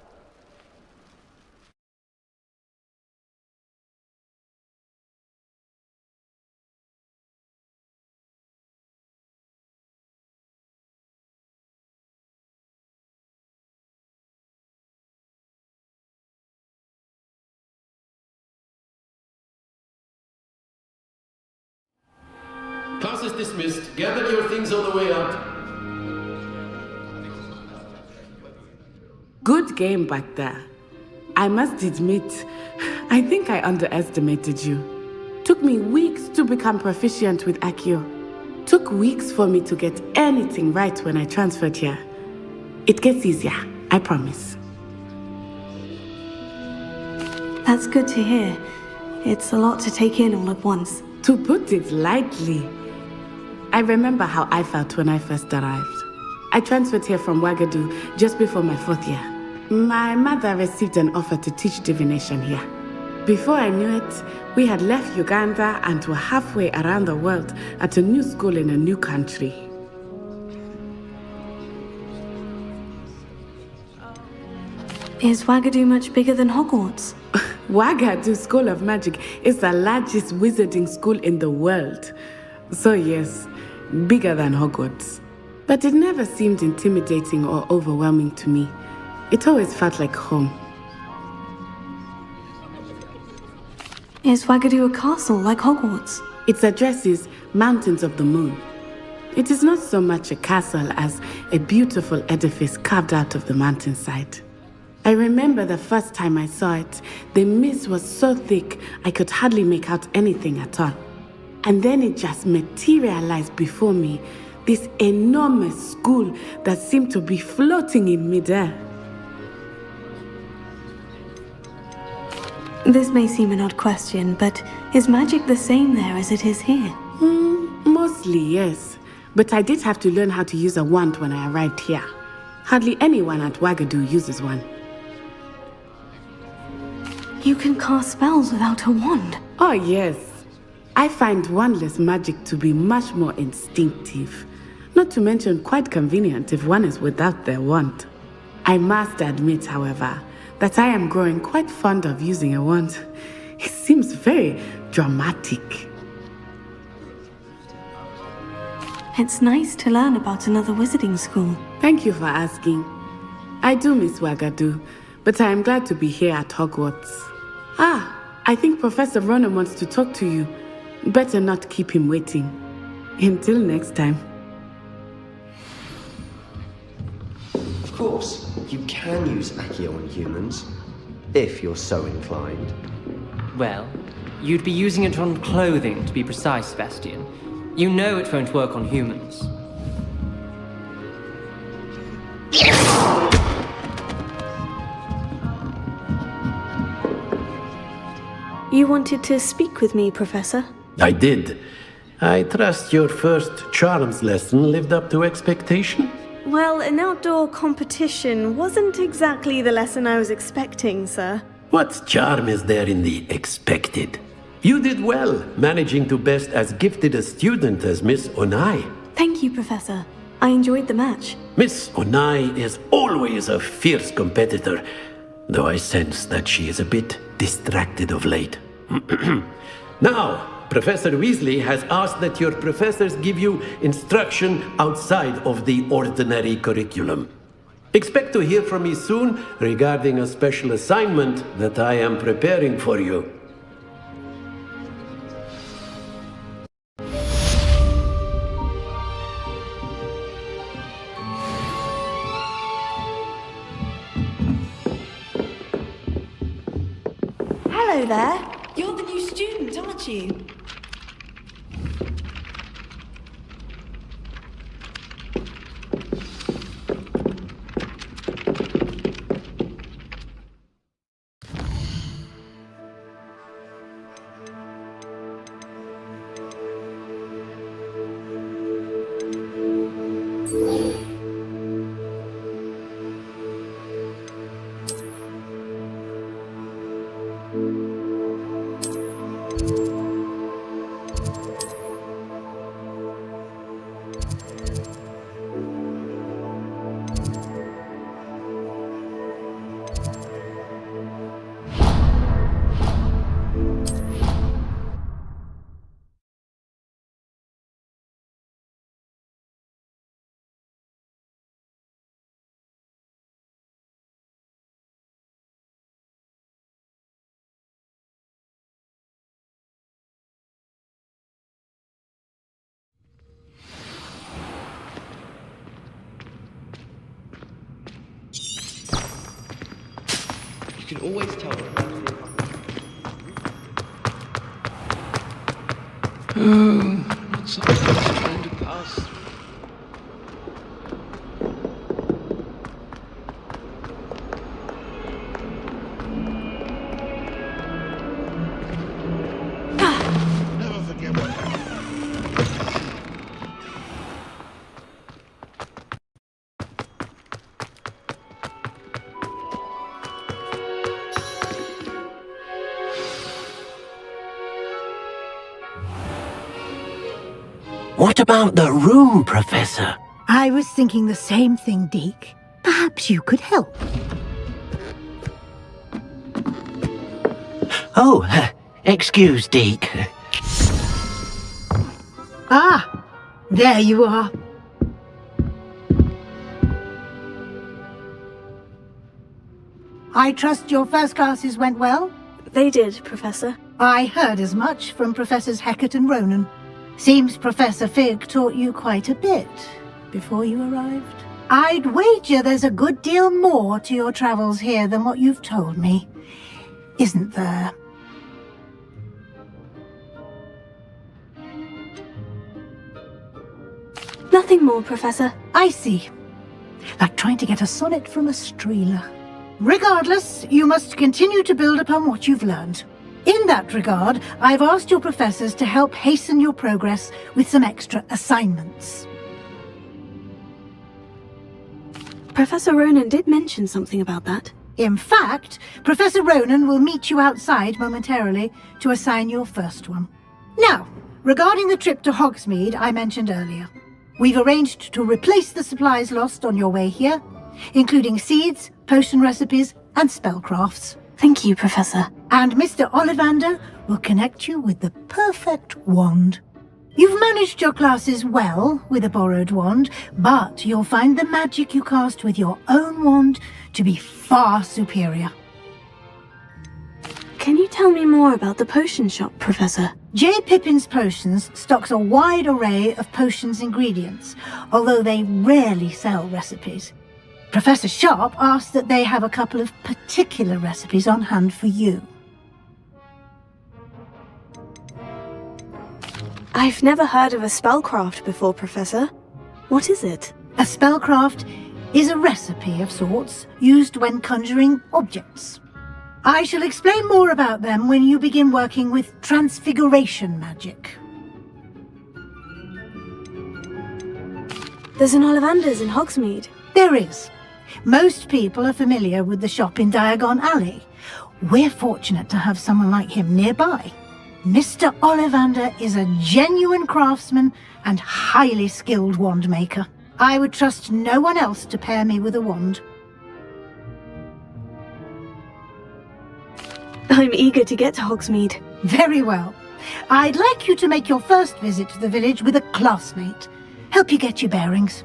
Class is dismissed. Gather your things on the way out. Good game back there. I must admit, I think I underestimated you. Took me weeks to become proficient with Accio. Took weeks for me to get anything right when I transferred here. It gets easier, I promise. That's good to hear. It's a lot to take in all at once. To put it lightly, I remember how I felt when I first arrived. I transferred here from Ouagadougou just before my 4th year. My mother received an offer to teach divination here. Before I knew it, we had left Uganda and were halfway around the world at a new school in a new country. Is Ouagadougou much bigger than Hogwarts? Ouagadougou School of Magic is the largest wizarding school in the world. So yes, bigger than Hogwarts. But it never seemed intimidating or overwhelming to me. It always felt like home. Is Ouagadougou a castle like Hogwarts? Its address is Mountains of the Moon. It is not so much a castle as a beautiful edifice carved out of the mountainside. I remember the first time I saw it, the mist was so thick I could hardly make out anything at all. And then it just materialized before me, this enormous school that seemed to be floating in midair. This may seem an odd question, but is magic the same there as it is here? Mostly, yes. But I did have to learn how to use a wand when I arrived here. Hardly anyone at Ouagadougou uses one. You can cast spells without a wand? Oh, yes. I find wandless magic to be much more instinctive. Not to mention quite convenient if one is without their wand. I must admit, however, that I am growing quite fond of using a wand. It seems very dramatic. It's nice to learn about another wizarding school. Thank you for asking. I do miss Wagadu, but I am glad to be here at Hogwarts. Ah, I think Professor Ronan wants to talk to you. Better not keep him waiting. Until next time. Of course, you can use Accio on humans, if you're so inclined. Well, you'd be using it on clothing, to be precise, Sebastian. You know it won't work on humans. You wanted to speak with me, Professor? I did. I trust your first charms lesson lived up to expectation? Well, an outdoor competition wasn't exactly the lesson I was expecting, sir. What charm is there in the expected? You did well, managing to best as gifted a student as Miss Onai. Thank you, Professor. I enjoyed the match. Miss Onai is always a fierce competitor, though I sense that she is a bit distracted of late. Now, Professor Weasley has asked that your professors give you instruction outside of the ordinary curriculum. Expect to hear from me soon regarding a special assignment that I am preparing for you. Hello there. You're the new student, aren't you? You can always tell not something that's trying to pass. Never forget what happened. What about the room, Professor? I was thinking the same thing, Deke. Perhaps you could help. Oh, excuse, Deke. Ah, there you are. I trust your first classes went well? They did, Professor. I heard as much from Professors Hecat and Ronan. Seems Professor Fig taught you quite a bit before you arrived. I'd wager there's a good deal more to your travels here than what you've told me, isn't there? Nothing more, Professor. I see. Like trying to get a sonnet from a streeler. Regardless, you must continue to build upon what you've learned. In that regard, I've asked your professors to help hasten your progress with some extra assignments. Professor Ronan did mention something about that. In fact, Professor Ronan will meet you outside momentarily to assign your first one. Now, regarding the trip to Hogsmeade I mentioned earlier, we've arranged to replace the supplies lost on your way here, including seeds, potion recipes, and spellcrafts. Thank you, Professor. And Mr. Ollivander will connect you with the perfect wand. You've managed your classes well with a borrowed wand, but you'll find the magic you cast with your own wand to be far superior. Can you tell me more about the potion shop, Professor? J. Pippin's Potions stocks a wide array of potions ingredients, although they rarely sell recipes. Professor Sharp asked that they have a couple of particular recipes on hand for you. I've never heard of a spellcraft before, Professor. What is it? A spellcraft is a recipe of sorts used when conjuring objects. I shall explain more about them when you begin working with transfiguration magic. There's an Ollivander's in Hogsmeade. There is. Most people are familiar with the shop in Diagon Alley. We're fortunate to have someone like him nearby. Mr. Ollivander is a genuine craftsman and highly skilled wand maker. I would trust no one else to pair me with a wand. I'm eager to get to Hogsmeade. Very well. I'd like you to make your first visit to the village with a classmate. Help you get your bearings.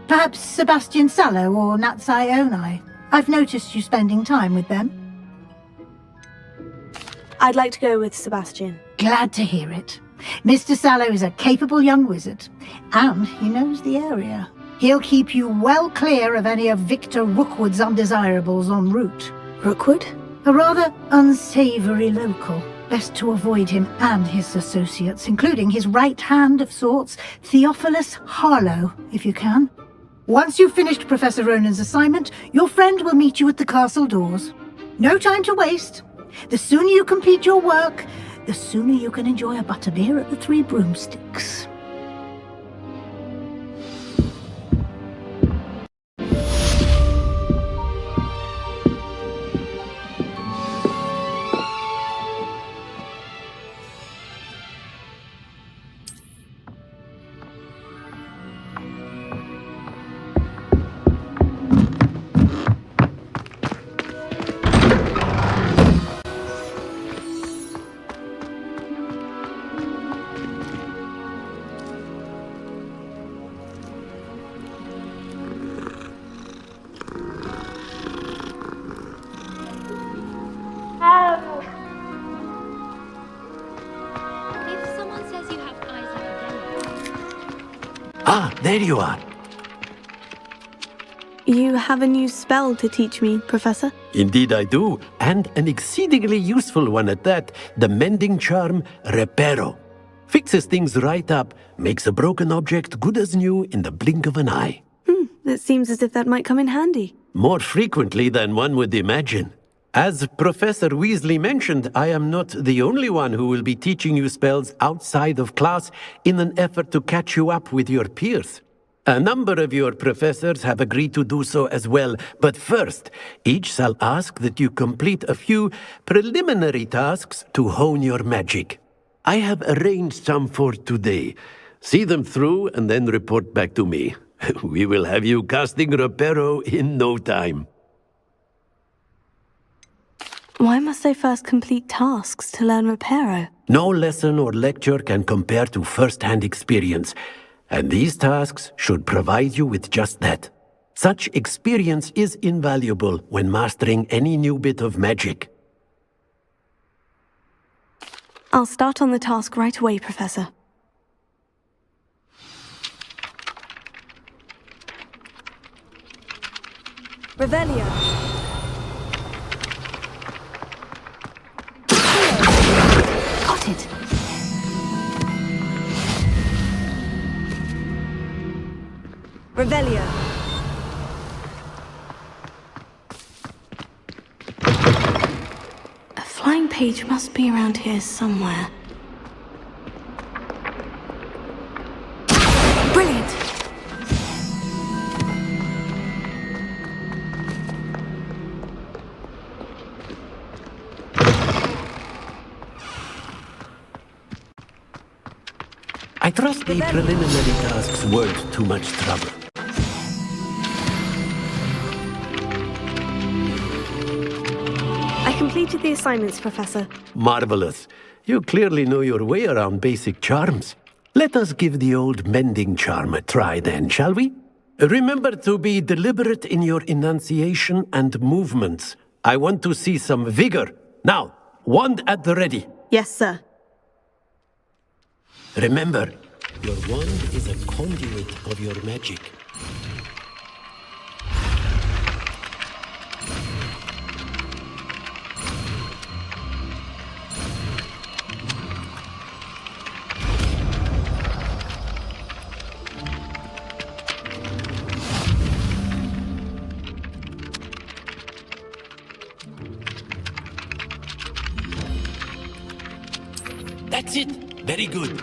Perhaps Sebastian Sallow or Natsai Onai. I've noticed you spending time with them. I'd like to go with Sebastian. Glad to hear it. Mr. Sallow is a capable young wizard, and he knows the area. He'll keep you well clear of any of Victor Rookwood's undesirables en route. Rookwood? A rather unsavory local. Best to avoid him and his associates, including his right hand of sorts, Theophilus Harlow, if you can. Once you've finished Professor Ronan's assignment, your friend will meet you at the castle doors. No time to waste. The sooner you complete your work, the sooner you can enjoy a butterbeer at the Three Broomsticks. Ah, there you are. You have a new spell to teach me, Professor? Indeed I do, and an exceedingly useful one at that. The mending charm, Reparo. Fixes things right up, makes a broken object good as new in the blink of an eye. It seems as if that might come in handy. More frequently than one would imagine. As Professor Weasley mentioned, I am not the only one who will be teaching you spells outside of class in an effort to catch you up with your peers. A number of your professors have agreed to do so as well, but first, each shall ask that you complete a few preliminary tasks to hone your magic. I have arranged some for today. See them through and then report back to me. We will have you casting Reparo in no time. Why must I first complete tasks to learn Reparo? No lesson or lecture can compare to first-hand experience, and these tasks should provide you with just that. Such experience is invaluable when mastering any new bit of magic. I'll start on the task right away, Professor. Revelio. Got it. Revelio. A flying page must be around here somewhere. Brilliant! I trust the preliminary tasks weren't too much trouble. I completed the assignments, Professor. Marvelous. You clearly know your way around basic charms. Let us give the old mending charm a try then, shall we? Remember to be deliberate in your enunciation and movements. I want to see some vigor. Now, wand at the ready. Yes, sir. Remember, your wand is a conduit of your magic. That's it. Very good.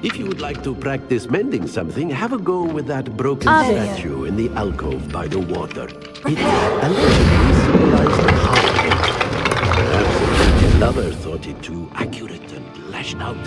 If you would like to practice mending something, have a go with that broken statue in the alcove by the water. It allegedly symbolized a heartbreak. Perhaps the future lover thought it too accurate and lashed out.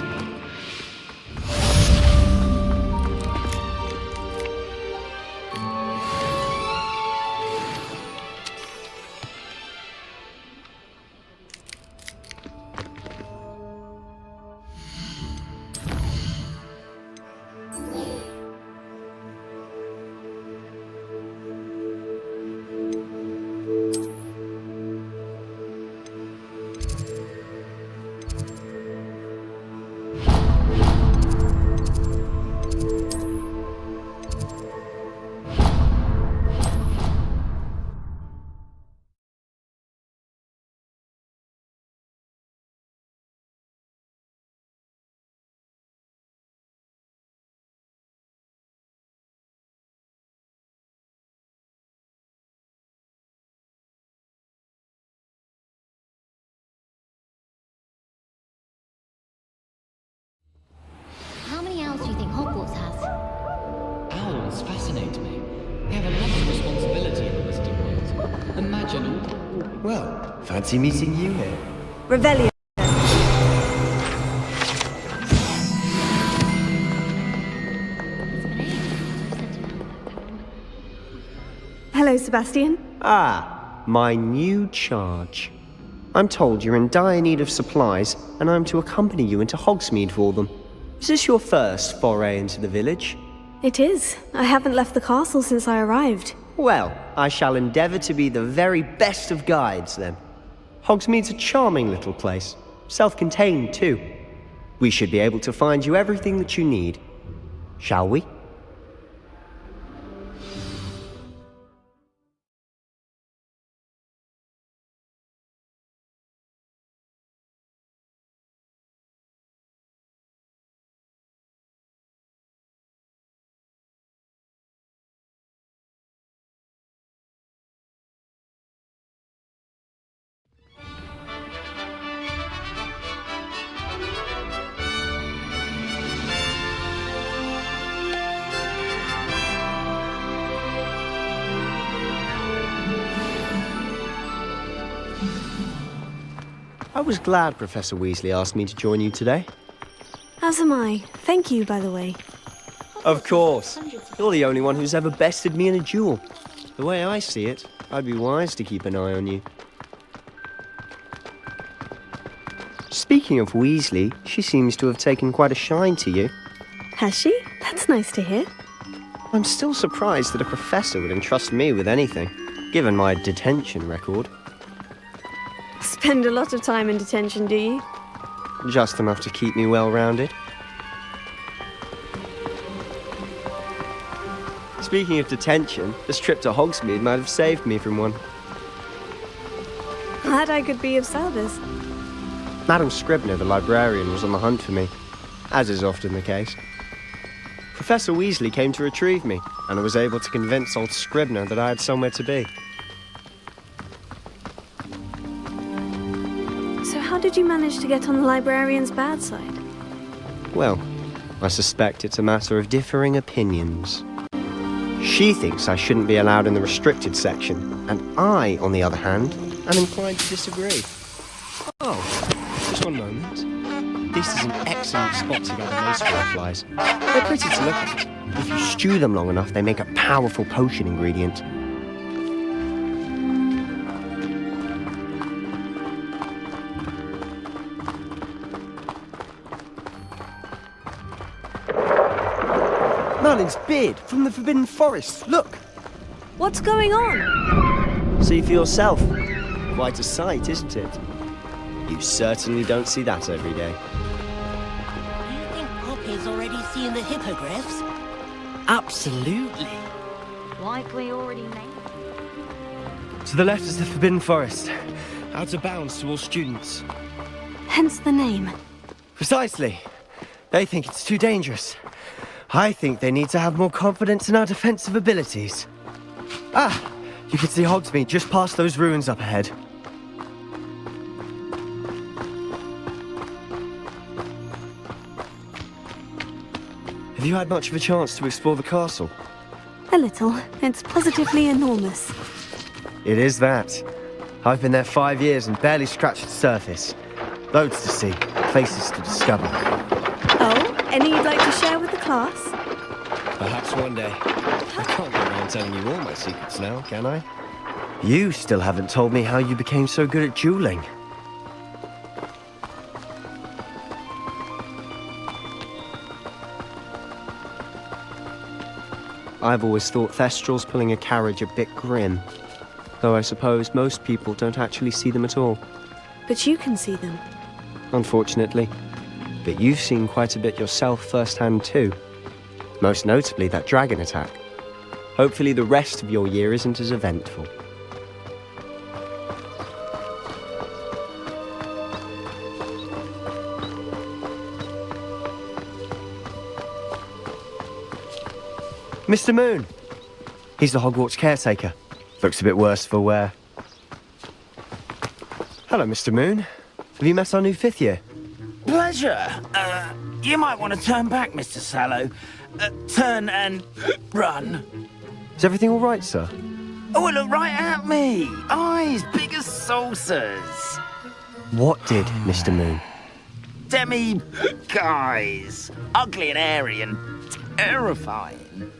How many owls do you think Hogwarts has? Owls fascinate me. They have a lot of responsibility in the Wizarding world. Imagine all... Well, fancy meeting you here. Revelio. Hello, Sebastian. Ah, my new charge. I'm told you're in dire need of supplies, and I'm to accompany you into Hogsmeade for them. Is this your first foray into the village? It is. I haven't left the castle since I arrived. Well, I shall endeavour to be the very best of guides, then. Hogsmeade's a charming little place. Self-contained, too. We should be able to find you everything that you need. Shall we? I was glad Professor Weasley asked me to join you today. As am I. Thank you, by the way. Of course. You're the only one who's ever bested me in a duel. The way I see it, I'd be wise to keep an eye on you. Speaking of Weasley, she seems to have taken quite a shine to you. Has she? That's nice to hear. I'm still surprised that a professor would entrust me with anything, given my detention record. Spend a lot of time in detention, do you? Just enough to keep me well-rounded. Speaking of detention, this trip to Hogsmeade might have saved me from one. Glad I could be of service. Madam Scribner, the librarian, was on the hunt for me, as is often the case. Professor Weasley came to retrieve me, and I was able to convince old Scribner that I had somewhere to be. So how did you manage to get on the librarian's bad side? Well, I suspect it's a matter of differing opinions. She thinks I shouldn't be allowed in the restricted section, and I, on the other hand, am inclined to disagree. Oh, just one moment. This is an excellent spot to gather lace fireflies. They're pretty to look at. If you stew them long enough, they make a powerful potion ingredient. Merlin's beard from the Forbidden Forest. Look! What's going on? See for yourself. Quite a sight, isn't it? You certainly don't see that every day. Do you think Poppy's already seen the hippogriffs? Absolutely. Like we already know. To the left is the Forbidden Forest. Out of bounds to all students. Hence the name. Precisely. They think it's too dangerous. I think they need to have more confidence in our defensive abilities. Ah! You can see Hogsmeade just past those ruins up ahead. Have you had much of a chance to explore the castle? A little. It's positively enormous. It is that. I've been there 5 years and barely scratched the surface. Loads to see, places to discover. Oh, any you'd like to share with the class? Perhaps one day. I can't go around telling you all my secrets now, can I? You still haven't told me how you became so good at dueling. I've always thought Thestrals pulling a carriage a bit grim. Though I suppose most people don't actually see them at all. But you can see them. Unfortunately. But you've seen quite a bit yourself firsthand too. Most notably that dragon attack. Hopefully the rest of your year isn't as eventful. Mr. Moon! He's the Hogwarts caretaker. Looks a bit worse for wear. Hello, Mr. Moon. Have you met our new 5th year? Pleasure. You might want to turn back, Mr. Sallow. Turn and run. Is everything all right, sir? Oh, look right at me. Eyes big as saucers. What did, Mr. Moon? Guys. Ugly and airy and terrifying.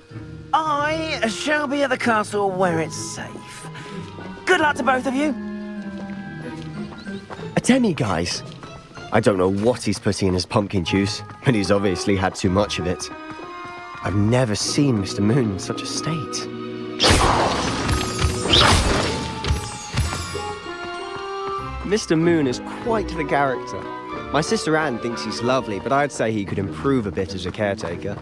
I shall be at the castle where it's safe. Good luck to both of you. A demi-guise? I don't know what he's putting in his pumpkin juice, but he's obviously had too much of it. I've never seen Mr. Moon in such a state. Mr. Moon is quite the character. My sister Anne thinks he's lovely, but I'd say he could improve a bit as a caretaker.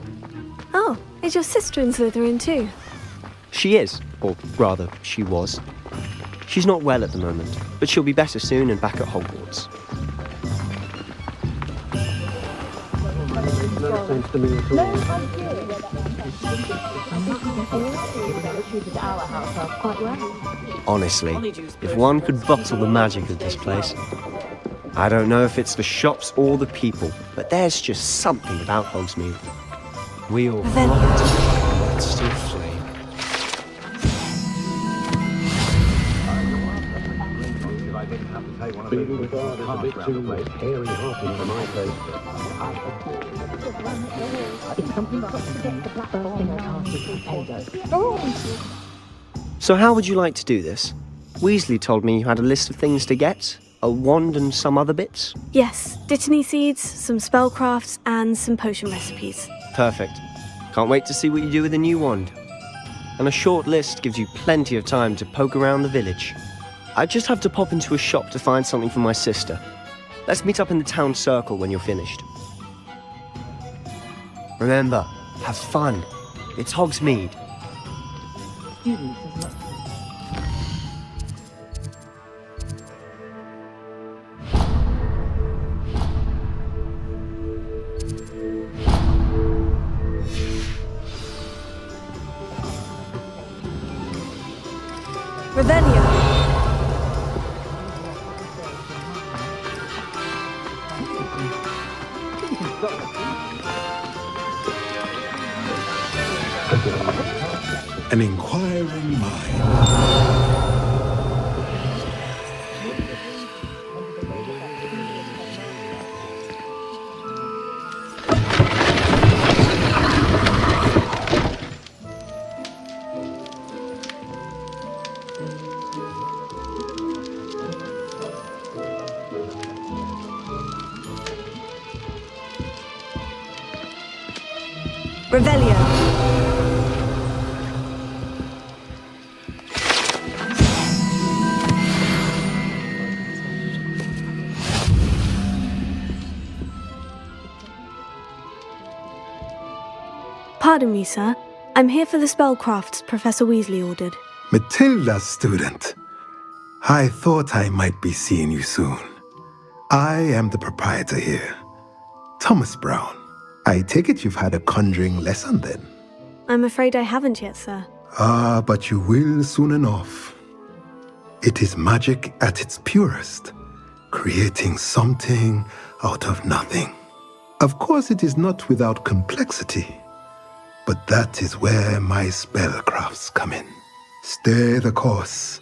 Oh, is your sister in Slytherin too? She is, or rather, she was. She's not well at the moment, but she'll be better soon and back at Hogwarts. Honestly, if one could bottle the magic of this place. I don't know if it's the shops or the people, but there's just something about Hogsmeade. We all want to still flame. So how would you like to do this? Weasley told me you had a list of things to get, a wand and some other bits. Yes, Dittany seeds, some spellcrafts, and some potion recipes. Perfect. Can't wait to see what you do with the new wand. And a short list gives you plenty of time to poke around the village. I just have to pop into a shop to find something for my sister. Let's meet up in the town circle when you're finished. Remember, have fun. It's Hogsmeade. Revelio. An inquiring mind. Revelio. Pardon me, sir. I'm here for the spellcrafts Professor Weasley ordered. Matilda's student. I thought I might be seeing you soon. I am the proprietor here, Thomas Brown. I take it you've had a conjuring lesson then? I'm afraid I haven't yet, sir. Ah, but you will soon enough. It is magic at its purest, creating something out of nothing. Of course, it is not without complexity, but that is where my spellcrafts come in. Stay the course,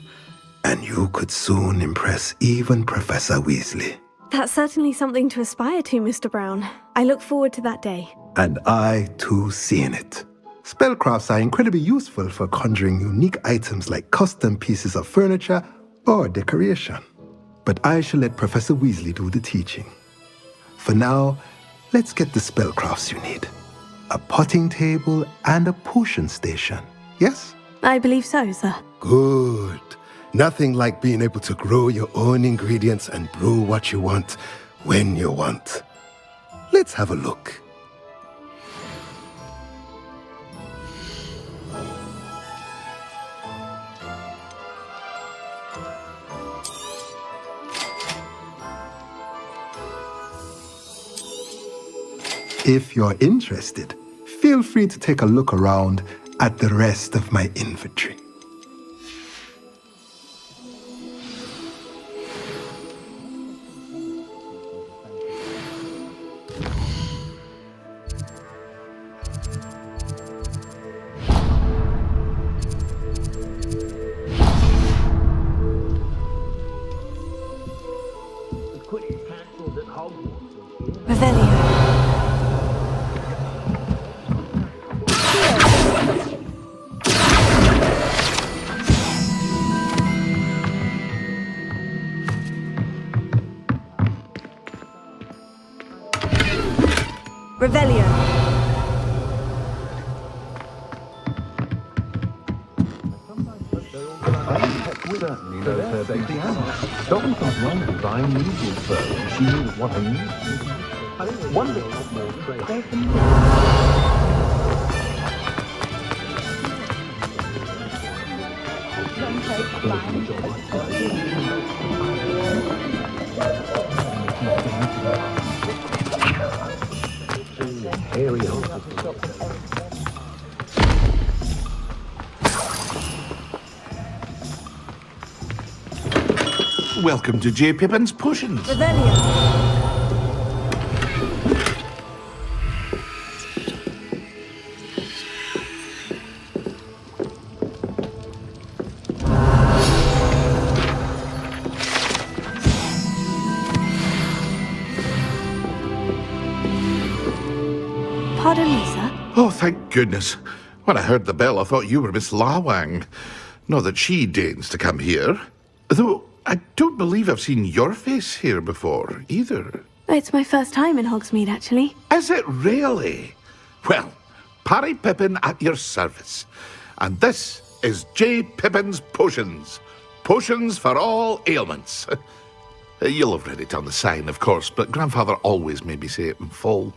and you could soon impress even Professor Weasley. That's certainly something to aspire to, Mr. Brown. I look forward to that day. And I, too, seeing it. Spellcrafts are incredibly useful for conjuring unique items like custom pieces of furniture or decoration. But I shall let Professor Weasley do the teaching. For now, let's get the spellcrafts you need. A potting table and a potion station, yes? I believe so, sir. Good. Nothing like being able to grow your own ingredients and brew what you want when you want. Let's have a look. If you're interested, feel free to take a look around at the rest of my inventory. Revelio. Revelio. Welcome to J. Pippin's Potions. Revelio. Pardon me, sir. Oh, thank goodness. When I heard the bell, I thought you were Miss Lawang. Not that she deigns to come here. Though I don't believe I've seen your face here before, either. It's my first time in Hogsmeade, actually. Is it really? Well, Parry Pippin at your service. And this is J. Pippin's Potions. Potions for all ailments. You'll have read it on the sign, of course, but Grandfather always made me say it in full.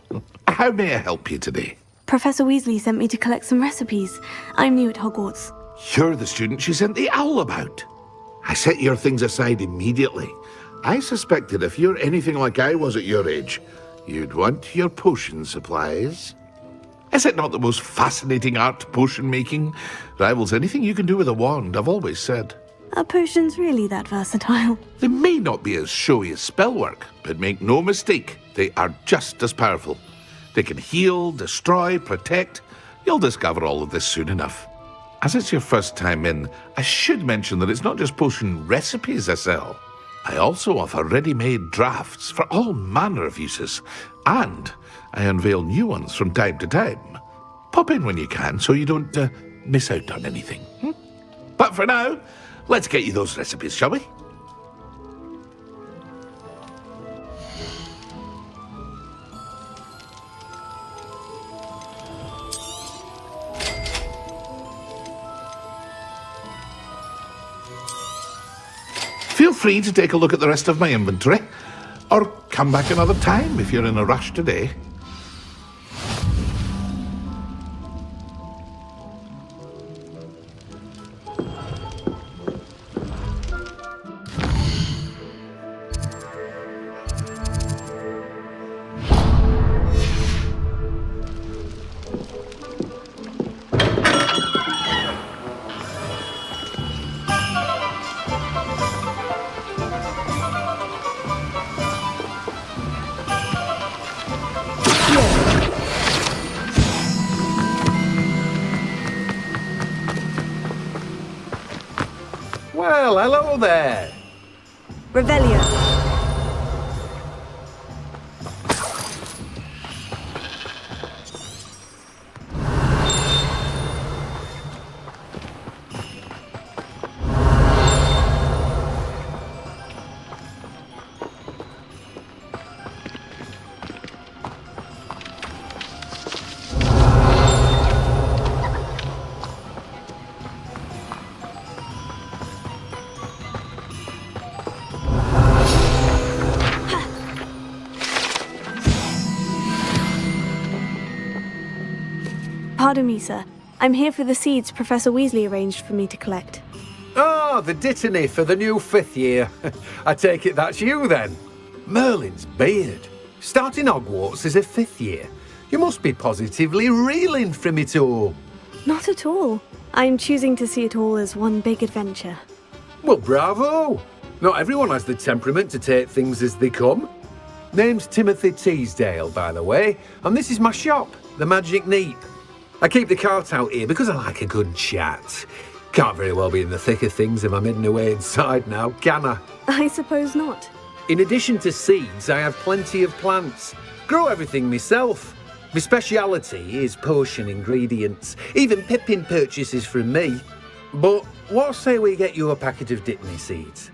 How may I help you today? Professor Weasley sent me to collect some recipes. I'm new at Hogwarts. You're the student she sent the owl about. I set your things aside immediately. I suspected if you're anything like I was at your age, you'd want your potion supplies. Is it not the most fascinating art, potion making? Rivals anything you can do with a wand, I've always said. Are potions really that versatile? They may not be as showy as spellwork, but make no mistake, they are just as powerful. They can heal, destroy, protect. You'll discover all of this soon enough. As it's your first time in, I should mention that it's not just potion recipes I sell. I also offer ready-made drafts for all manner of uses, and I unveil new ones from time to time. Pop in when you can so you don't miss out on anything. But for now, let's get you those recipes, shall we? Feel free to take a look at the rest of my inventory, or come back another time if you're in a rush today. Well, hello there. Revelio. Pardon me, sir. I'm here for the seeds Professor Weasley arranged for me to collect. Oh, the dittany for the new 5th year. I take it that's you then. Merlin's beard. Starting Hogwarts as a 5th year. You must be positively reeling from it all. Not at all. I'm choosing to see it all as one big adventure. Well, bravo. Not everyone has the temperament to take things as they come. Name's Timothy Teasdale, by the way, and this is my shop, the Magic Neep. I keep the cart out here because I like a good chat. Can't very well be in the thick of things if I'm hidden away inside now, can I? I suppose not. In addition to seeds, I have plenty of plants. Grow everything myself. My speciality is potion ingredients. Even Pippin purchases from me. But what say we get you a packet of Dittany seeds?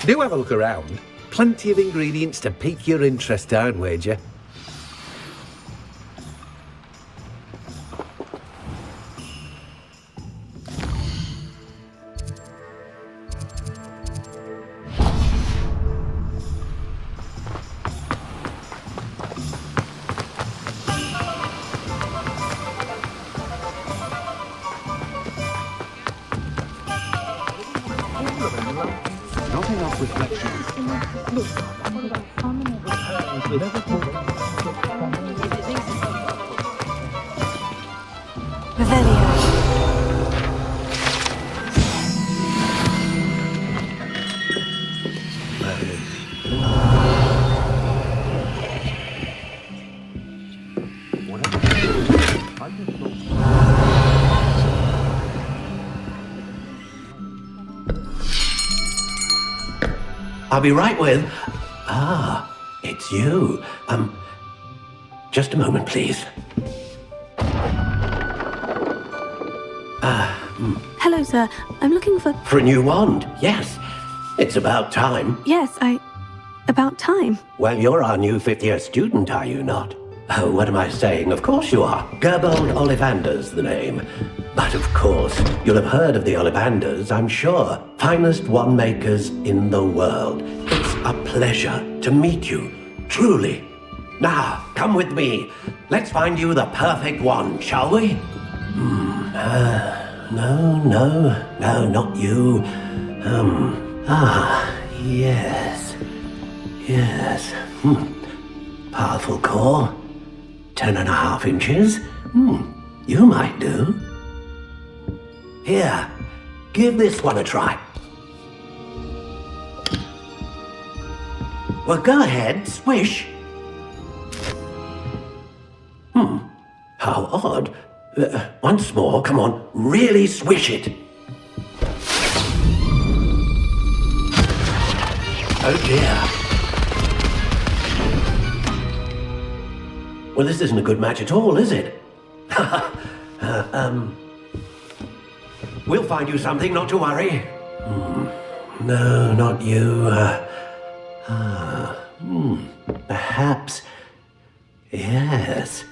Do have a look around. Plenty of ingredients to pique your interest, I'd wager. Not enough reflection. I'll be right with... it's you. Just a moment, please. Hello, sir. I'm looking for... For a new wand, yes. It's about time. Yes, about time. Well, you're our new 5th-year student, are you not? Oh, what am I saying? Of course you are. Gerbold Ollivander's the name. But of course, you'll have heard of the Ollivanders, I'm sure. Finest wand makers in the world. It's a pleasure to meet you, truly. Now, come with me. Let's find you the perfect wand, shall we? No, not you. Yes. Powerful core. 10.5 inches. You might do. Here, give this one a try. Well, go ahead, swish. How odd. Once more, come on, really swish it. Oh dear. Well, this isn't a good match at all, is it? We'll find you something, not to worry. No, not you. Perhaps Yes.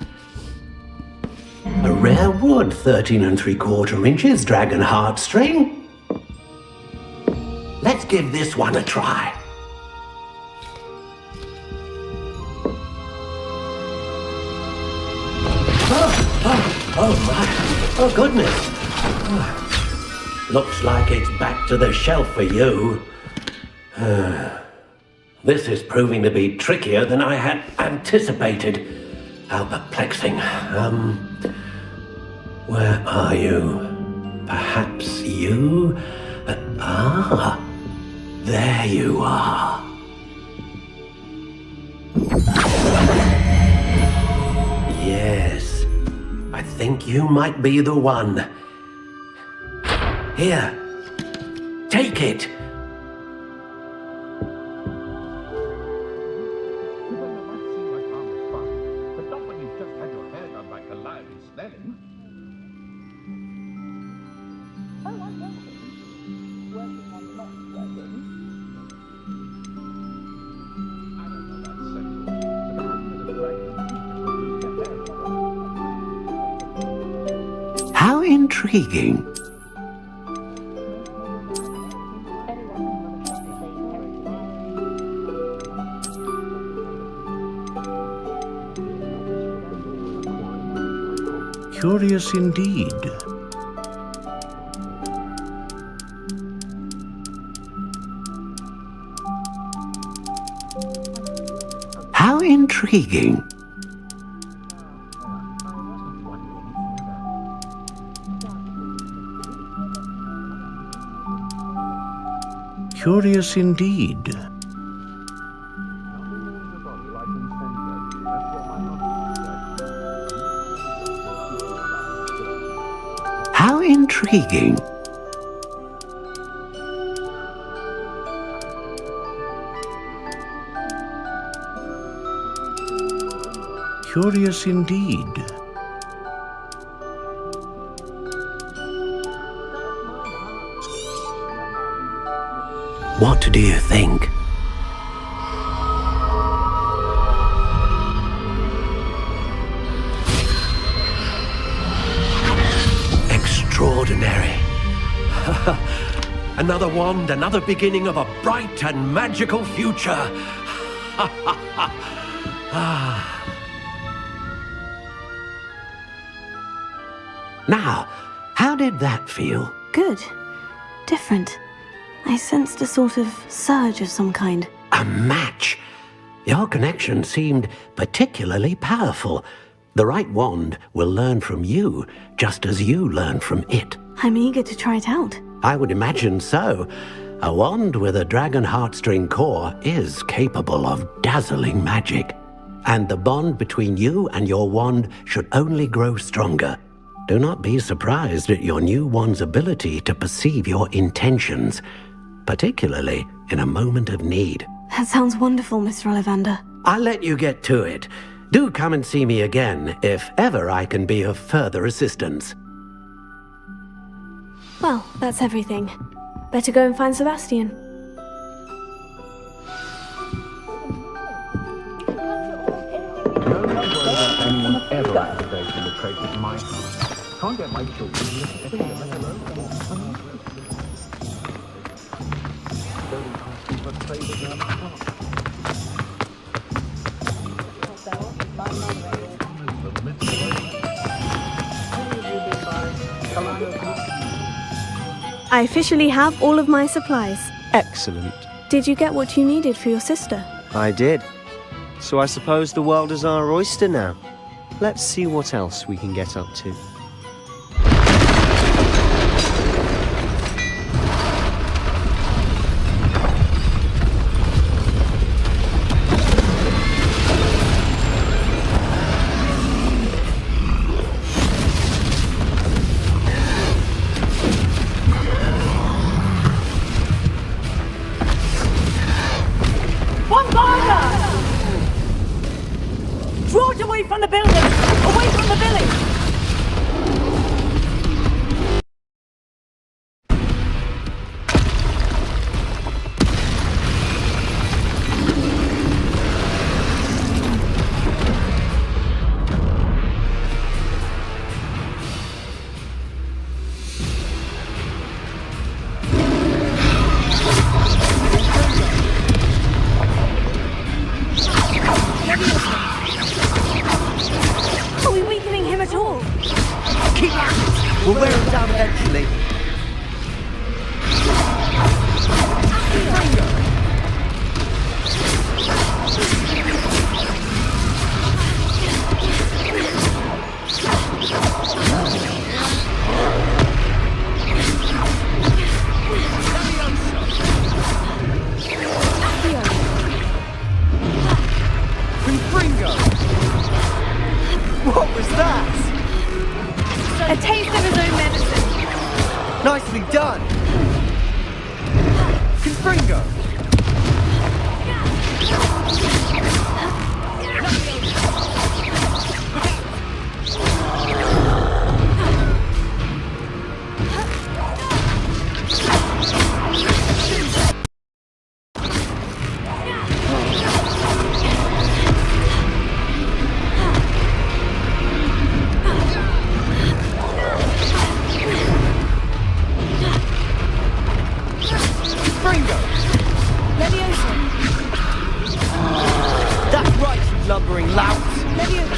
A rare wood, 13 3/4 inches, dragon heartstring. Let's give this one a try. Oh my. Oh, goodness. Looks like it's back to the shelf for you. This is proving to be trickier than I had anticipated. How perplexing. Where are you? Perhaps you? There you are. Yes, I think you might be the one. Here, take it. How intriguing. Curious indeed. How intriguing. Curious indeed. How intriguing. Curious indeed. What do you think? Extraordinary. Another wand, another beginning of a bright and magical future. Now, how did that feel? Good. Different. I sensed a sort of surge of some kind. A match? Your connection seemed particularly powerful. The right wand will learn from you, just as you learn from it. I'm eager to try it out. I would imagine so. A wand with a dragon heartstring core is capable of dazzling magic. And the bond between you and your wand should only grow stronger. Do not be surprised at your new wand's ability to perceive your intentions, particularly in a moment of need. That sounds wonderful, Mr. Ollivander. I'll let you get to it. Do come and see me again if ever I can be of further assistance. Well, that's everything. Better go and find Sebastian. Anyone ever activating the trait of my heart. Can't get my children. I officially have all of my supplies. Excellent. Did you get what you needed for your sister? I did. So I suppose the world is our oyster now. Let's see what else we can get up to. Draw it away from the building! Away from the village!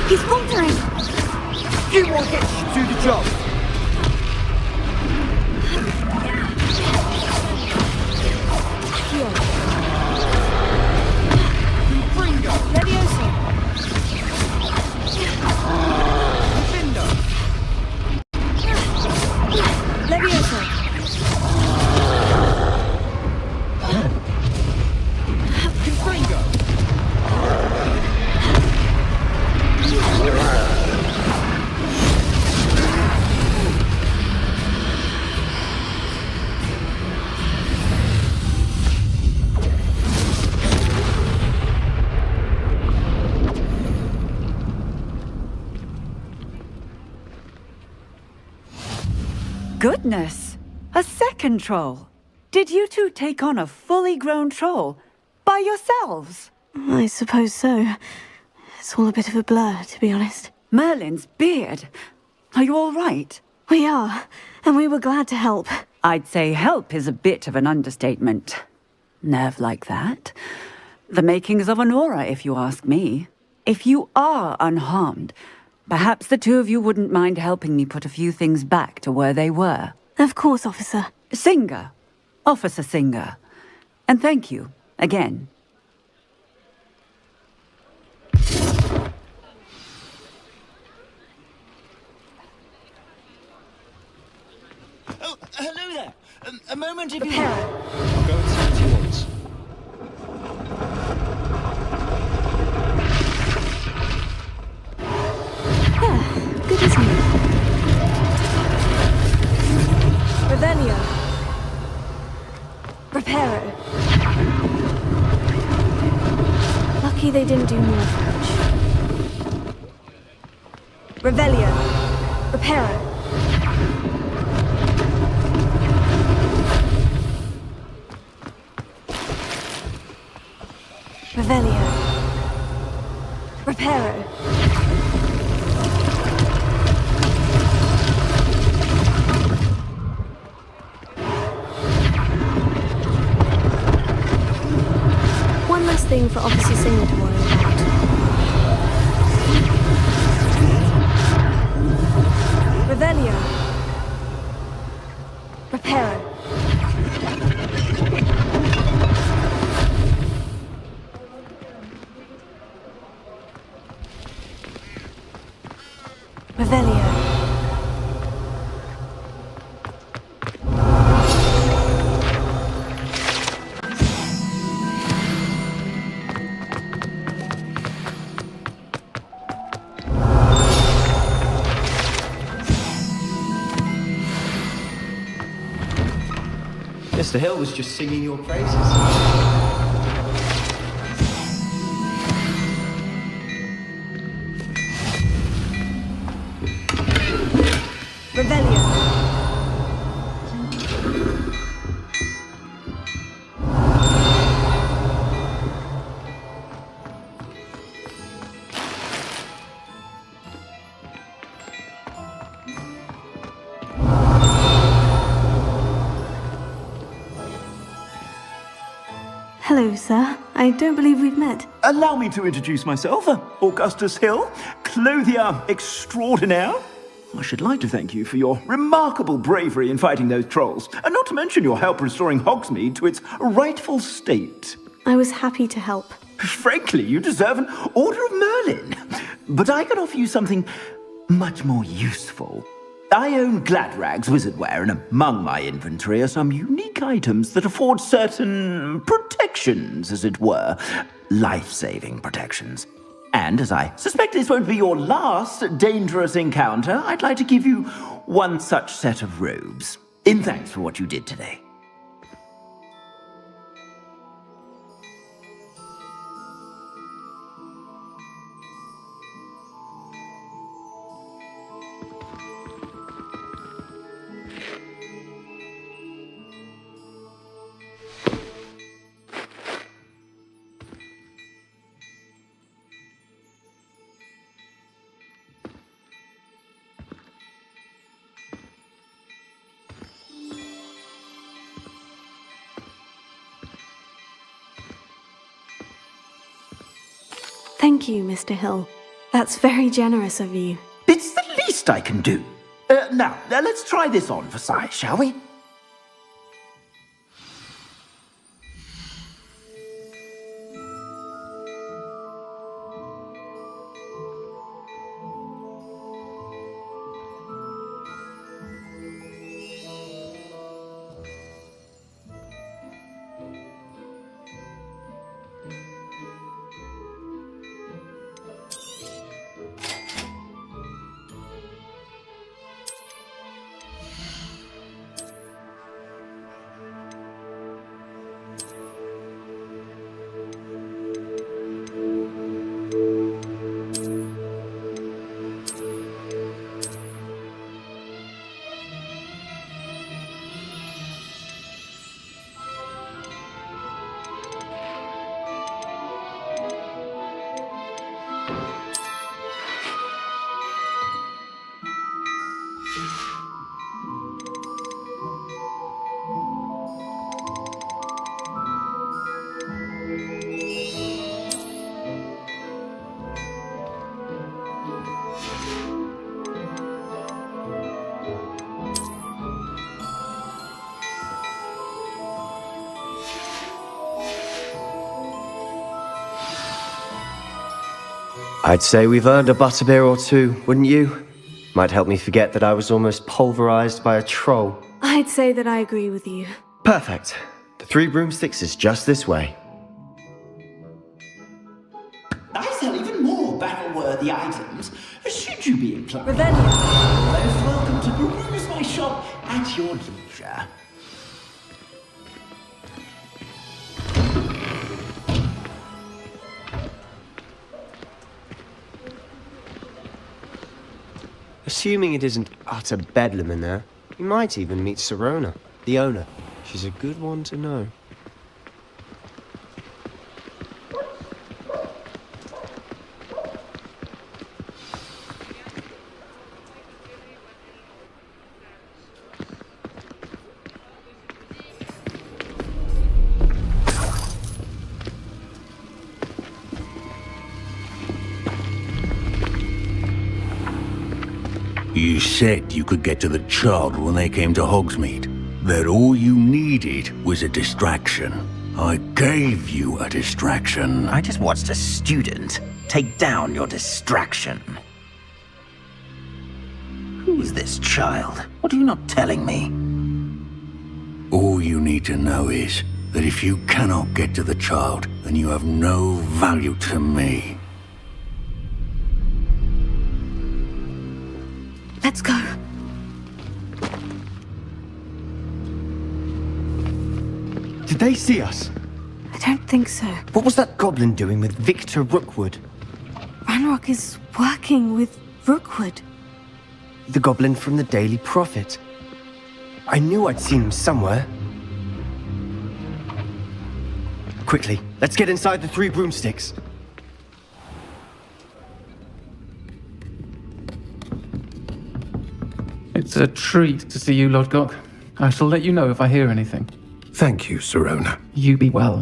He's faltering! Few more hits should do the job. Levioso! Levioso! Goodness! A second troll! Did you two take on a fully grown troll? By yourselves? I suppose so. It's all a bit of a blur, to be honest. Merlin's beard! Are you all right? We are, and we were glad to help. I'd say help is a bit of an understatement. Nerve like that. The makings of an aura, if you ask me. If you are unharmed, perhaps the two of you wouldn't mind helping me put a few things back to where they were. Of course, officer. Singer. Officer Singer. And thank you, again. Oh, hello there. A moment if you... I'll go and see what he wants. Good as new. Revelio. Reparo. Lucky they didn't do more damage. Revelio. Reparo. Revelio. Reparo. One last thing for Officer Singer to worry about. Revelio. Reparo. Revelio. Mr. Hill was just singing your praises. Revelio. Hello, sir. I don't believe we've met. Allow me to introduce myself, Augustus Hill, clothier extraordinaire. I should like to thank you for your remarkable bravery in fighting those trolls, and not to mention your help restoring Hogsmeade to its rightful state. I was happy to help. Frankly, you deserve an Order of Merlin. But I can offer you something much more useful. I own Gladrag's wizardware, and among my inventory are some unique items that afford certain protections, as it were. Life-saving protections. And as I suspect this won't be your last dangerous encounter, I'd like to give you one such set of robes, in thanks for what you did today. Thank you, Mr. Hill. That's very generous of you. It's the least I can do. Now, let's try this on for size, shall we? I'd say we've earned a butterbeer or two, wouldn't you? Might help me forget that I was almost pulverized by a troll. I'd say that I agree with you. Perfect. The 3 broomsticks is just this way. I sell even more battle-worthy items, should you be inclined. Revelio. Most welcome to peruse my shop at your leisure. Assuming it isn't utter bedlam in there, you might even meet Sirona, the owner. She's a good one to know. You said you could get to the child when they came to Hogsmeade. That all you needed was a distraction. I gave you a distraction. I just watched a student take down your distraction. Who is this child? What are you not telling me? All you need to know is that if you cannot get to the child, then you have no value to me. Let's go. Did they see us? I don't think so. What was that goblin doing with Victor Rookwood? Ranrock is working with Rookwood. The goblin from the Daily Prophet. I knew I'd seen him somewhere. Quickly, let's get inside the 3 broomsticks. It's a treat to see you, Lodgok. I shall let you know if I hear anything. Thank you, Sirona. You be well.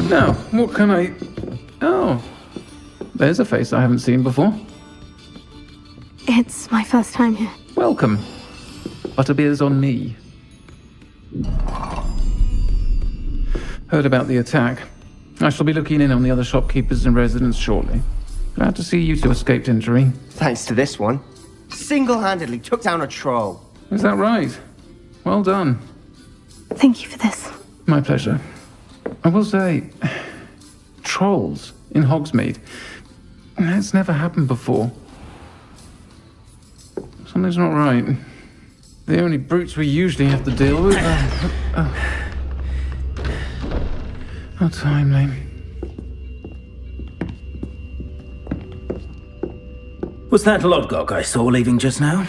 Now, what can I... Oh, there's a face I haven't seen before. It's my first time here. Welcome. Butterbeer's on me. Heard about the attack. I shall be looking in on the other shopkeepers and residents shortly. Glad to see you two escaped injury. Thanks to this one. Single-handedly took down a troll. Is that right? Well done. Thank you for this. My pleasure. I will say, trolls in Hogsmeade. That's never happened before. Something's not right. The only brutes we usually have to deal with are... How timely. Was that Lodgok I saw leaving just now?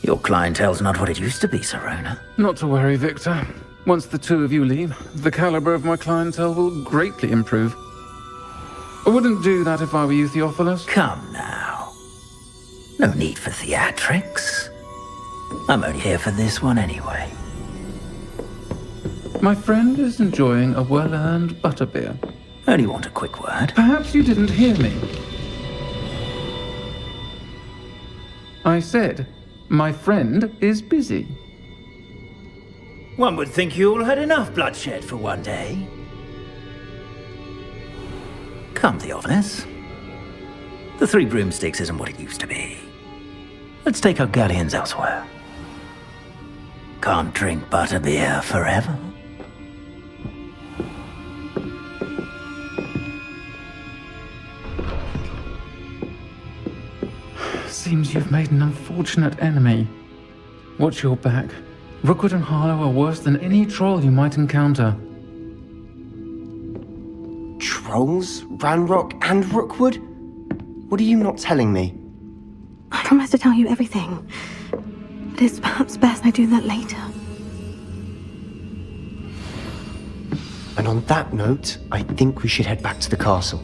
Your clientele's not what it used to be, Sirona. Not to worry, Victor. Once the 2 of you leave, the caliber of my clientele will greatly improve. I wouldn't do that if I were you, Theophilus. Come now. No need for theatrics. I'm only here for this one anyway. My friend is enjoying a well-earned butterbeer. Only want a quick word. Perhaps you didn't hear me. I said, my friend is busy. One would think you all had enough bloodshed for one day. Come, Theophilus. The Three Broomsticks isn't what it used to be. Let's take our galleons elsewhere. Can't drink butterbeer forever. Seems you've made an unfortunate enemy. Watch your back. Rookwood and Harlow are worse than any troll you might encounter. Trolls? Ranrock and Rookwood? What are you not telling me? I promise to tell you everything, but it's perhaps best I do that later. And on that note, I think we should head back to the castle.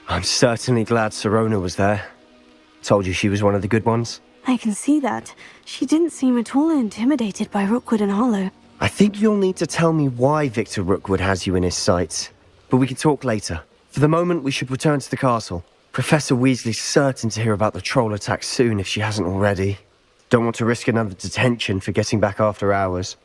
I'm certainly glad Sirona was there. Told you she was one of the good ones. I can see that. She didn't seem at all intimidated by Rookwood and Harlow. I think you'll need to tell me why Victor Rookwood has you in his sights. But we can talk later. For the moment, we should return to the castle. Professor Weasley's certain to hear about the troll attack soon if she hasn't already. Don't want to risk another detention for getting back after hours.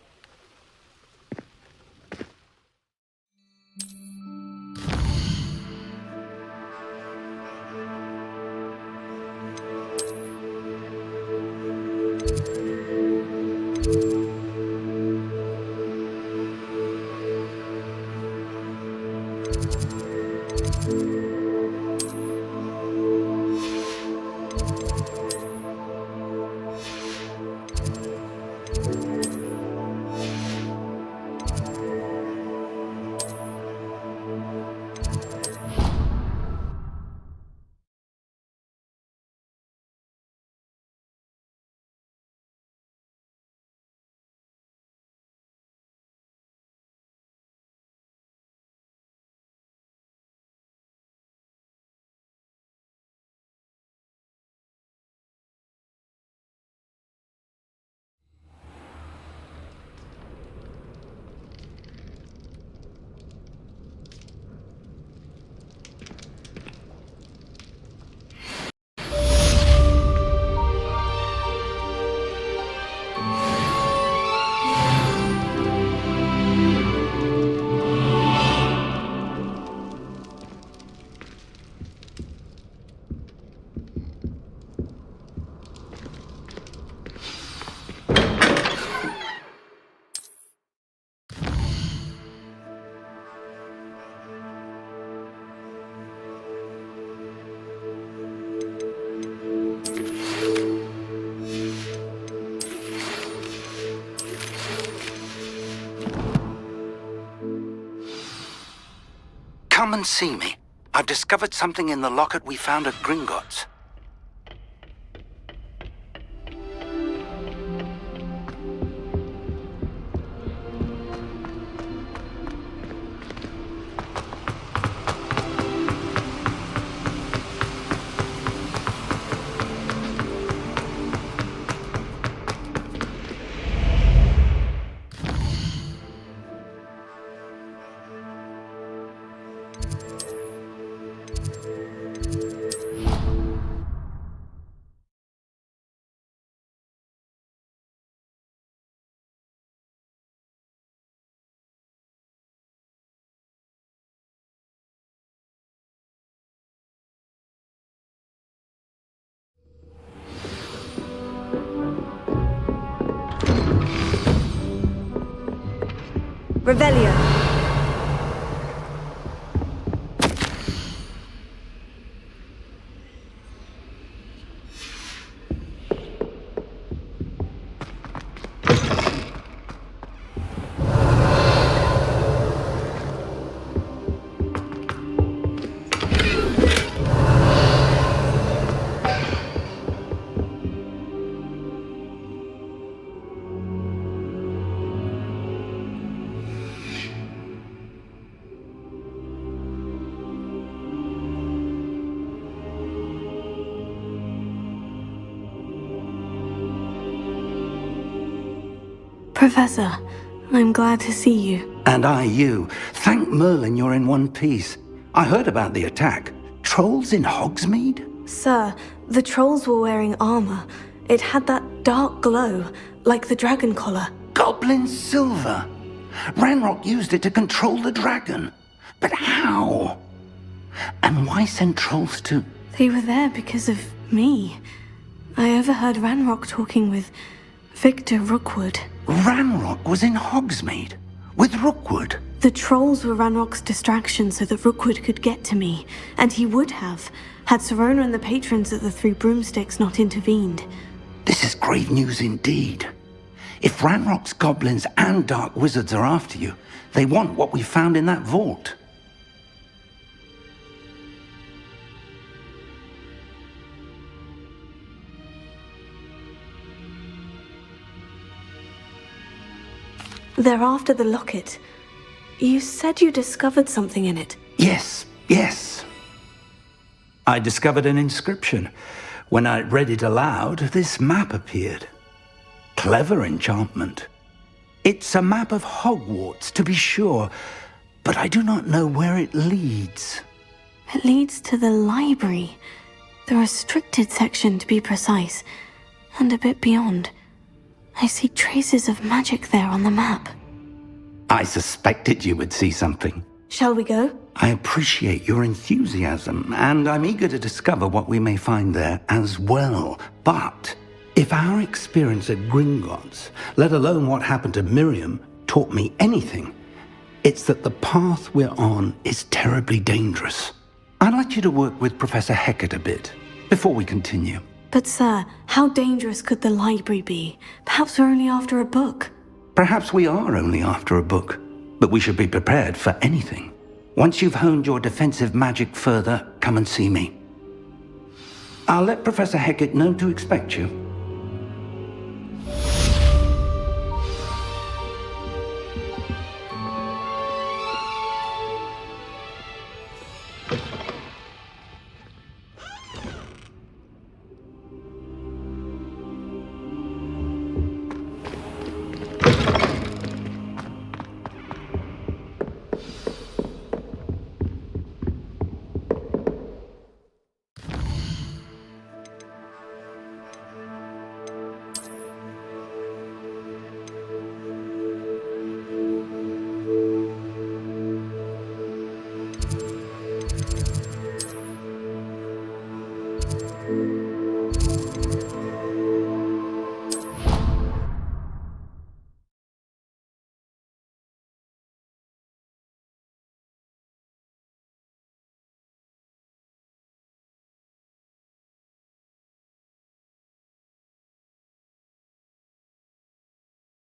Come and see me. I've discovered something in the locket we found at Gringotts. Revelio. Professor, I'm glad to see you. And I you. Thank Merlin you're in one piece. I heard about the attack. Trolls in Hogsmeade? Sir, the trolls were wearing armor. It had that dark glow, like the dragon collar. Goblin silver. Ranrock used it to control the dragon. But how? And why send trolls to... They were there because of me. I overheard Ranrock talking with Victor Rookwood. Ranrock was in Hogsmeade? With Rookwood? The trolls were Ranrock's distraction so that Rookwood could get to me. And he would have, had Serona and the patrons at the Three Broomsticks not intervened. This is grave news indeed. If Ranrock's goblins and dark wizards are after you, they want what we found in that vault. They're after the locket. You said you discovered something in it. Yes. I discovered an inscription. When I read it aloud, this map appeared. Clever enchantment. It's a map of Hogwarts, to be sure, but I do not know where it leads. It leads to the library. The restricted section, to be precise. And a bit beyond. I see traces of magic there on the map. I suspected you would see something. Shall we go? I appreciate your enthusiasm, and I'm eager to discover what we may find there as well. But if our experience at Gringotts, let alone what happened to Miriam, taught me anything, it's that the path we're on is terribly dangerous. I'd like you to work with Professor Hecat a bit before we continue. But sir, how dangerous could the library be? Perhaps we're only after a book. Perhaps we are only after a book, but we should be prepared for anything. Once you've honed your defensive magic further, come and see me. I'll let Professor Hecat know to expect you.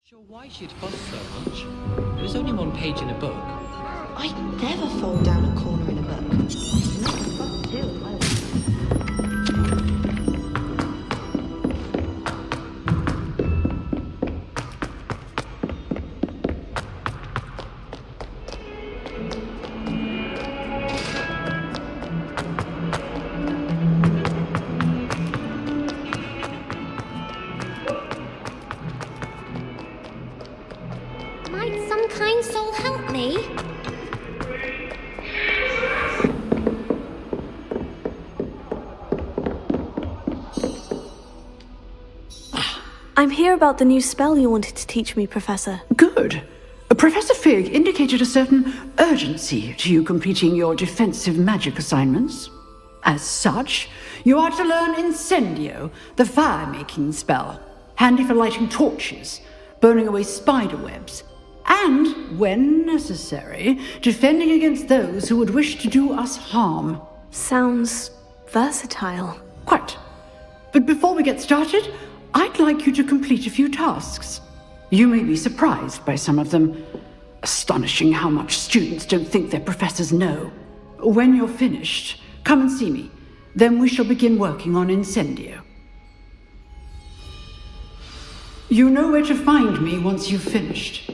Sure, why she'd fuss so much? There was only one page in a book. I'd never fall down a corner in a book. Fuck too, if I was. Might some kind soul help me? I'm here about the new spell you wanted to teach me, Professor. Good. Professor Fig indicated a certain urgency to you completing your defensive magic assignments. As such, you are to learn Incendio, the fire-making spell, handy for lighting torches, burning away spider webs, and, when necessary, defending against those who would wish to do us harm. Sounds versatile. Quite. But before we get started, I'd like you to complete a few tasks. You may be surprised by some of them. Astonishing how much students don't think their professors know. When you're finished, come and see me. Then we shall begin working on Incendio. You know where to find me once you've finished.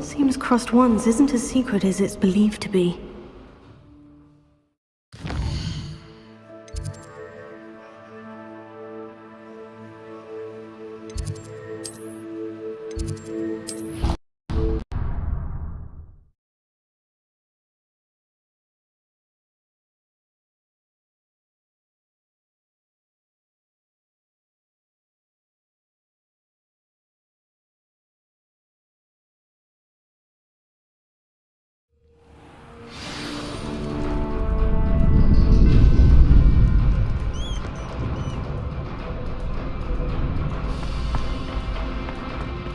Seems crossed ones isn't as secret as it's believed to be.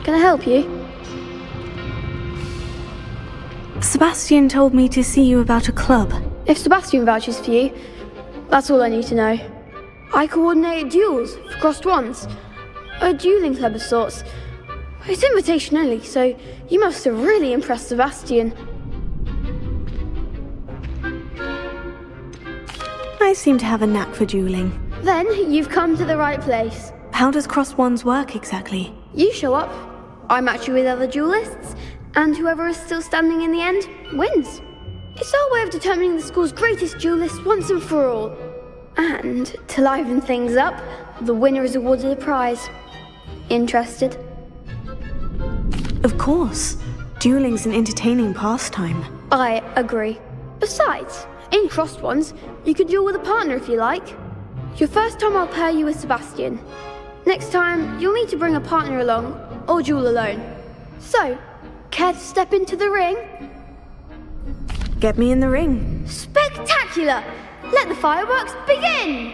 Can I help you? Sebastian told me to see you about a club. If Sebastian vouches for you, that's all I need to know. I coordinate duels for crossed ones. A dueling club of sorts. It's invitation only, so you must have really impressed Sebastian. I seem to have a knack for dueling. Then you've come to the right place. How does crossed ones work exactly? You show up, I match you with other duelists, and whoever is still standing in the end wins. It's our way of determining the school's greatest duelist once and for all. And to liven things up, the winner is awarded a prize. Interested? Of course. Dueling's an entertaining pastime. I agree. Besides, in crossed ones, you can duel with a partner if you like. Your first time I'll pair you with Sebastian. Next time, you'll need to bring a partner along, or duel alone. So, care to step into the ring? Get me in the ring. Spectacular! Let the fireworks begin!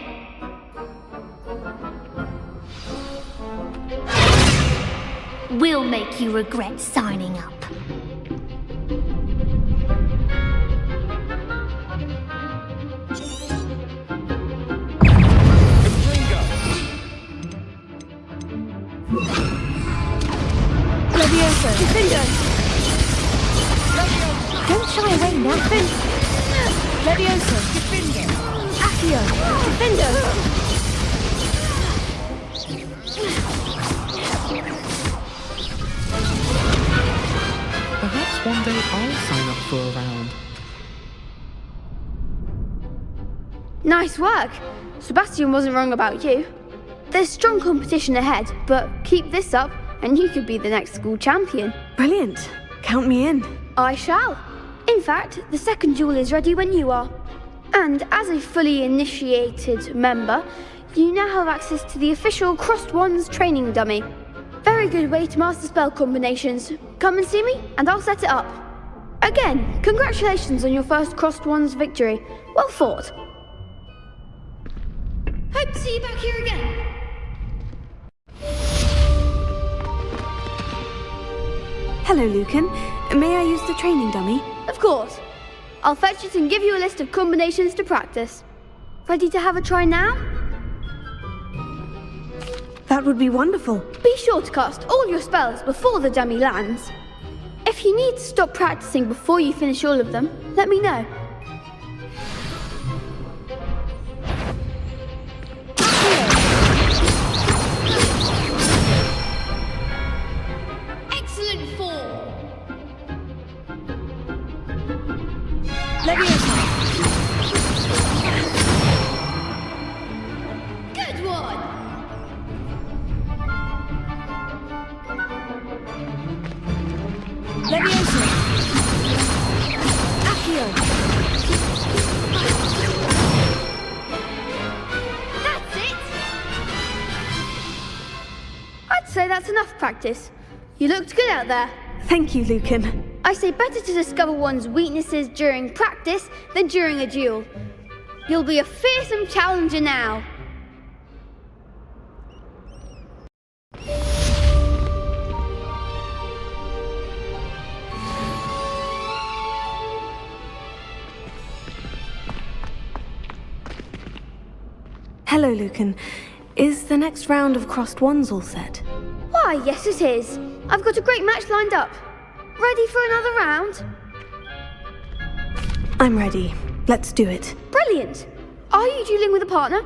We'll make you regret signing up. Levioso! Defender! Don't shy away now. Levioso! Defender! Accio! Defender! Perhaps one day I'll sign up for a round. Nice work! Sebastian wasn't wrong about you. There's strong competition ahead, but keep this up and you could be the next school champion. Brilliant. Count me in. I shall. In fact, the second duel is ready when you are. And as a fully initiated member, you now have access to the official Crossed Wands training dummy. Very good way to master spell combinations. Come and see me, and I'll set it up. Again, congratulations on your first Crossed Wands victory. Well fought. Hope to see you back here again. Hello, Lucan. May I use the training dummy? Of course. I'll fetch it and give you a list of combinations to practice. Ready to have a try now? That would be wonderful. Be sure to cast all your spells before the dummy lands. If you need to stop practicing before you finish all of them, let me know. Excellent form! Leviosa! Good one! Leviosa! Accio! That's it! I'd say that's enough practice. You looked good out there. Thank you, Lucan. I say better to discover one's weaknesses during practice than during a duel. You'll be a fearsome challenger now. Hello, Lucan. Is the next round of Crossed Wands all set? Why, yes it is. I've got a great match lined up. Ready for another round? I'm ready. Let's do it. Brilliant. Are you dueling with a partner?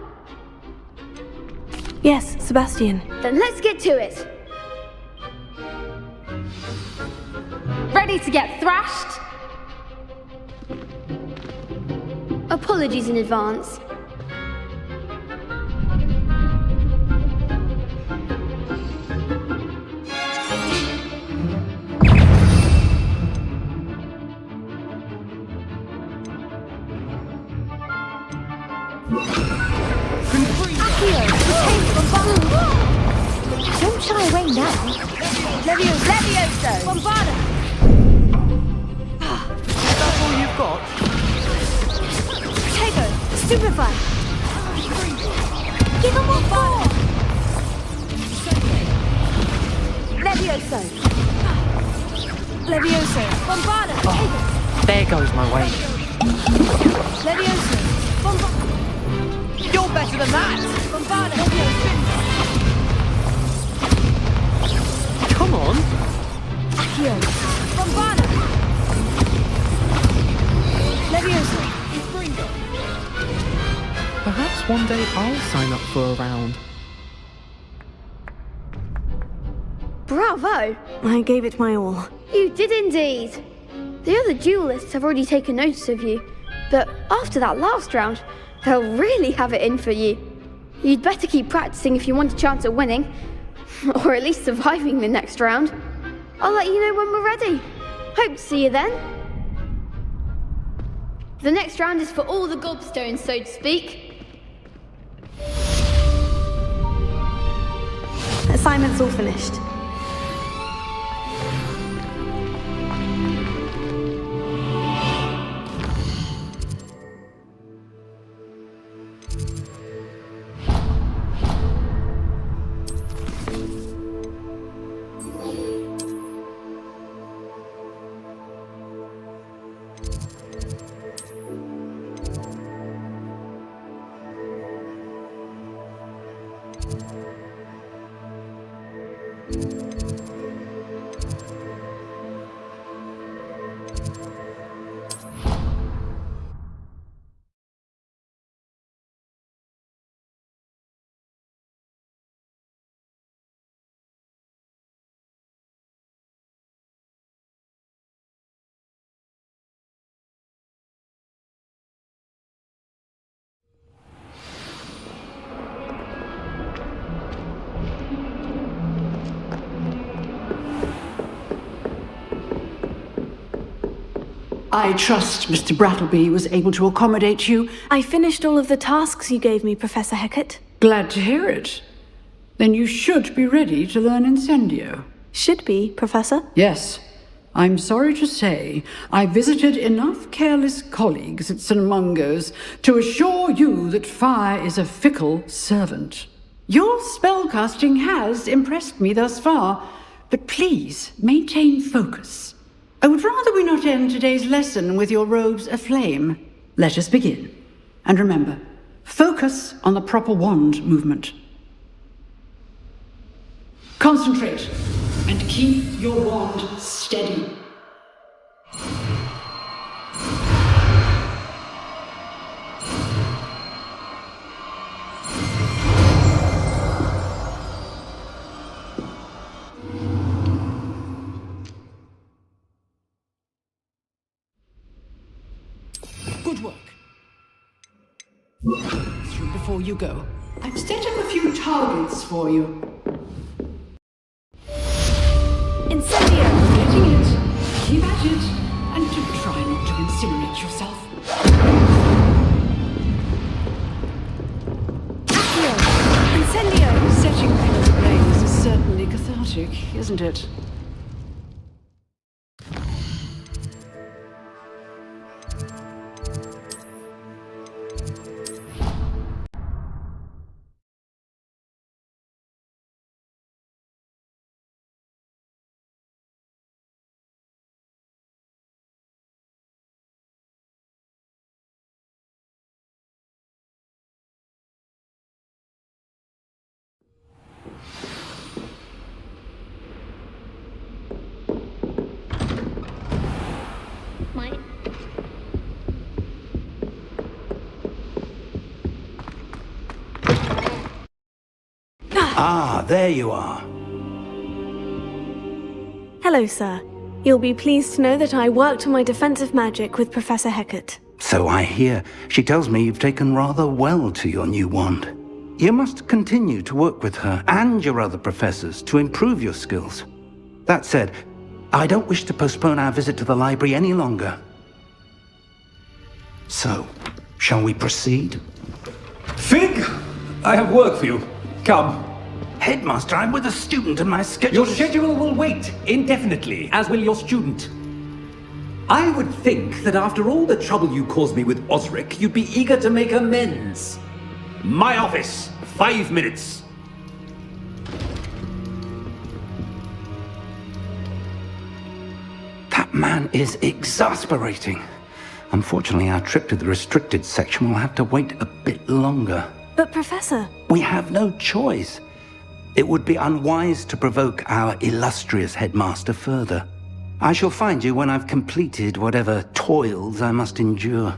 Yes, Sebastian. Then let's get to it. Ready to get thrashed? Apologies in advance. shy away now. Levioso! Bombarda! That's all you've got? Tego, stupefy. Give him one more. Levioso! Levioso. Bombarda! There goes my way. Levioso! Bombarda! You're better than that! Bombarda! Come on! Accio! Bombarda! Levioso! Perhaps one day I'll sign up for a round. Bravo! I gave it my all. You did indeed. The other duelists have already taken notice of you, but after that last round, they'll really have it in for you. You'd better keep practicing if you want a chance at winning, or at least surviving the next round. I'll let you know when we're ready. Hope to see you then. The next round is for all the gobstones, so to speak. Assignment's all finished. I trust Mr. Brattleby was able to accommodate you. I finished all of the tasks you gave me, Professor Hecat. Glad to hear it. Then you should be ready to learn Incendio. Should be, Professor? Yes. I'm sorry to say, I visited enough careless colleagues at St. Mungo's to assure you that fire is a fickle servant. Your spellcasting has impressed me thus far, but please maintain focus. I would rather we not end today's lesson with your robes aflame. Let us begin. And remember, focus on the proper wand movement. Concentrate and keep your wand steady. Good work. Before you go, I've set up a few targets for you. Incendio! Getting it. Keep at it. And do try not to incinerate yourself. Accio! Incendio! Setting things ablaze is certainly cathartic, isn't it? Ah, there you are. Hello, sir. You'll be pleased to know that I worked on my defensive magic with Professor Hecat. So I hear. She tells me you've taken rather well to your new wand. You must continue to work with her and your other professors to improve your skills. That said, I don't wish to postpone our visit to the library any longer. So, shall we proceed? Fig! I have work for you. Come. Headmaster, I'm with a student and my schedule... Your schedule will wait indefinitely, as will your student. I would think that after all the trouble you caused me with Osric, you'd be eager to make amends. My office, 5 minutes. That man is exasperating. Unfortunately, our trip to the restricted section will have to wait a bit longer. But Professor... We have no choice. It would be unwise to provoke our illustrious headmaster further. I shall find you when I've completed whatever toils I must endure.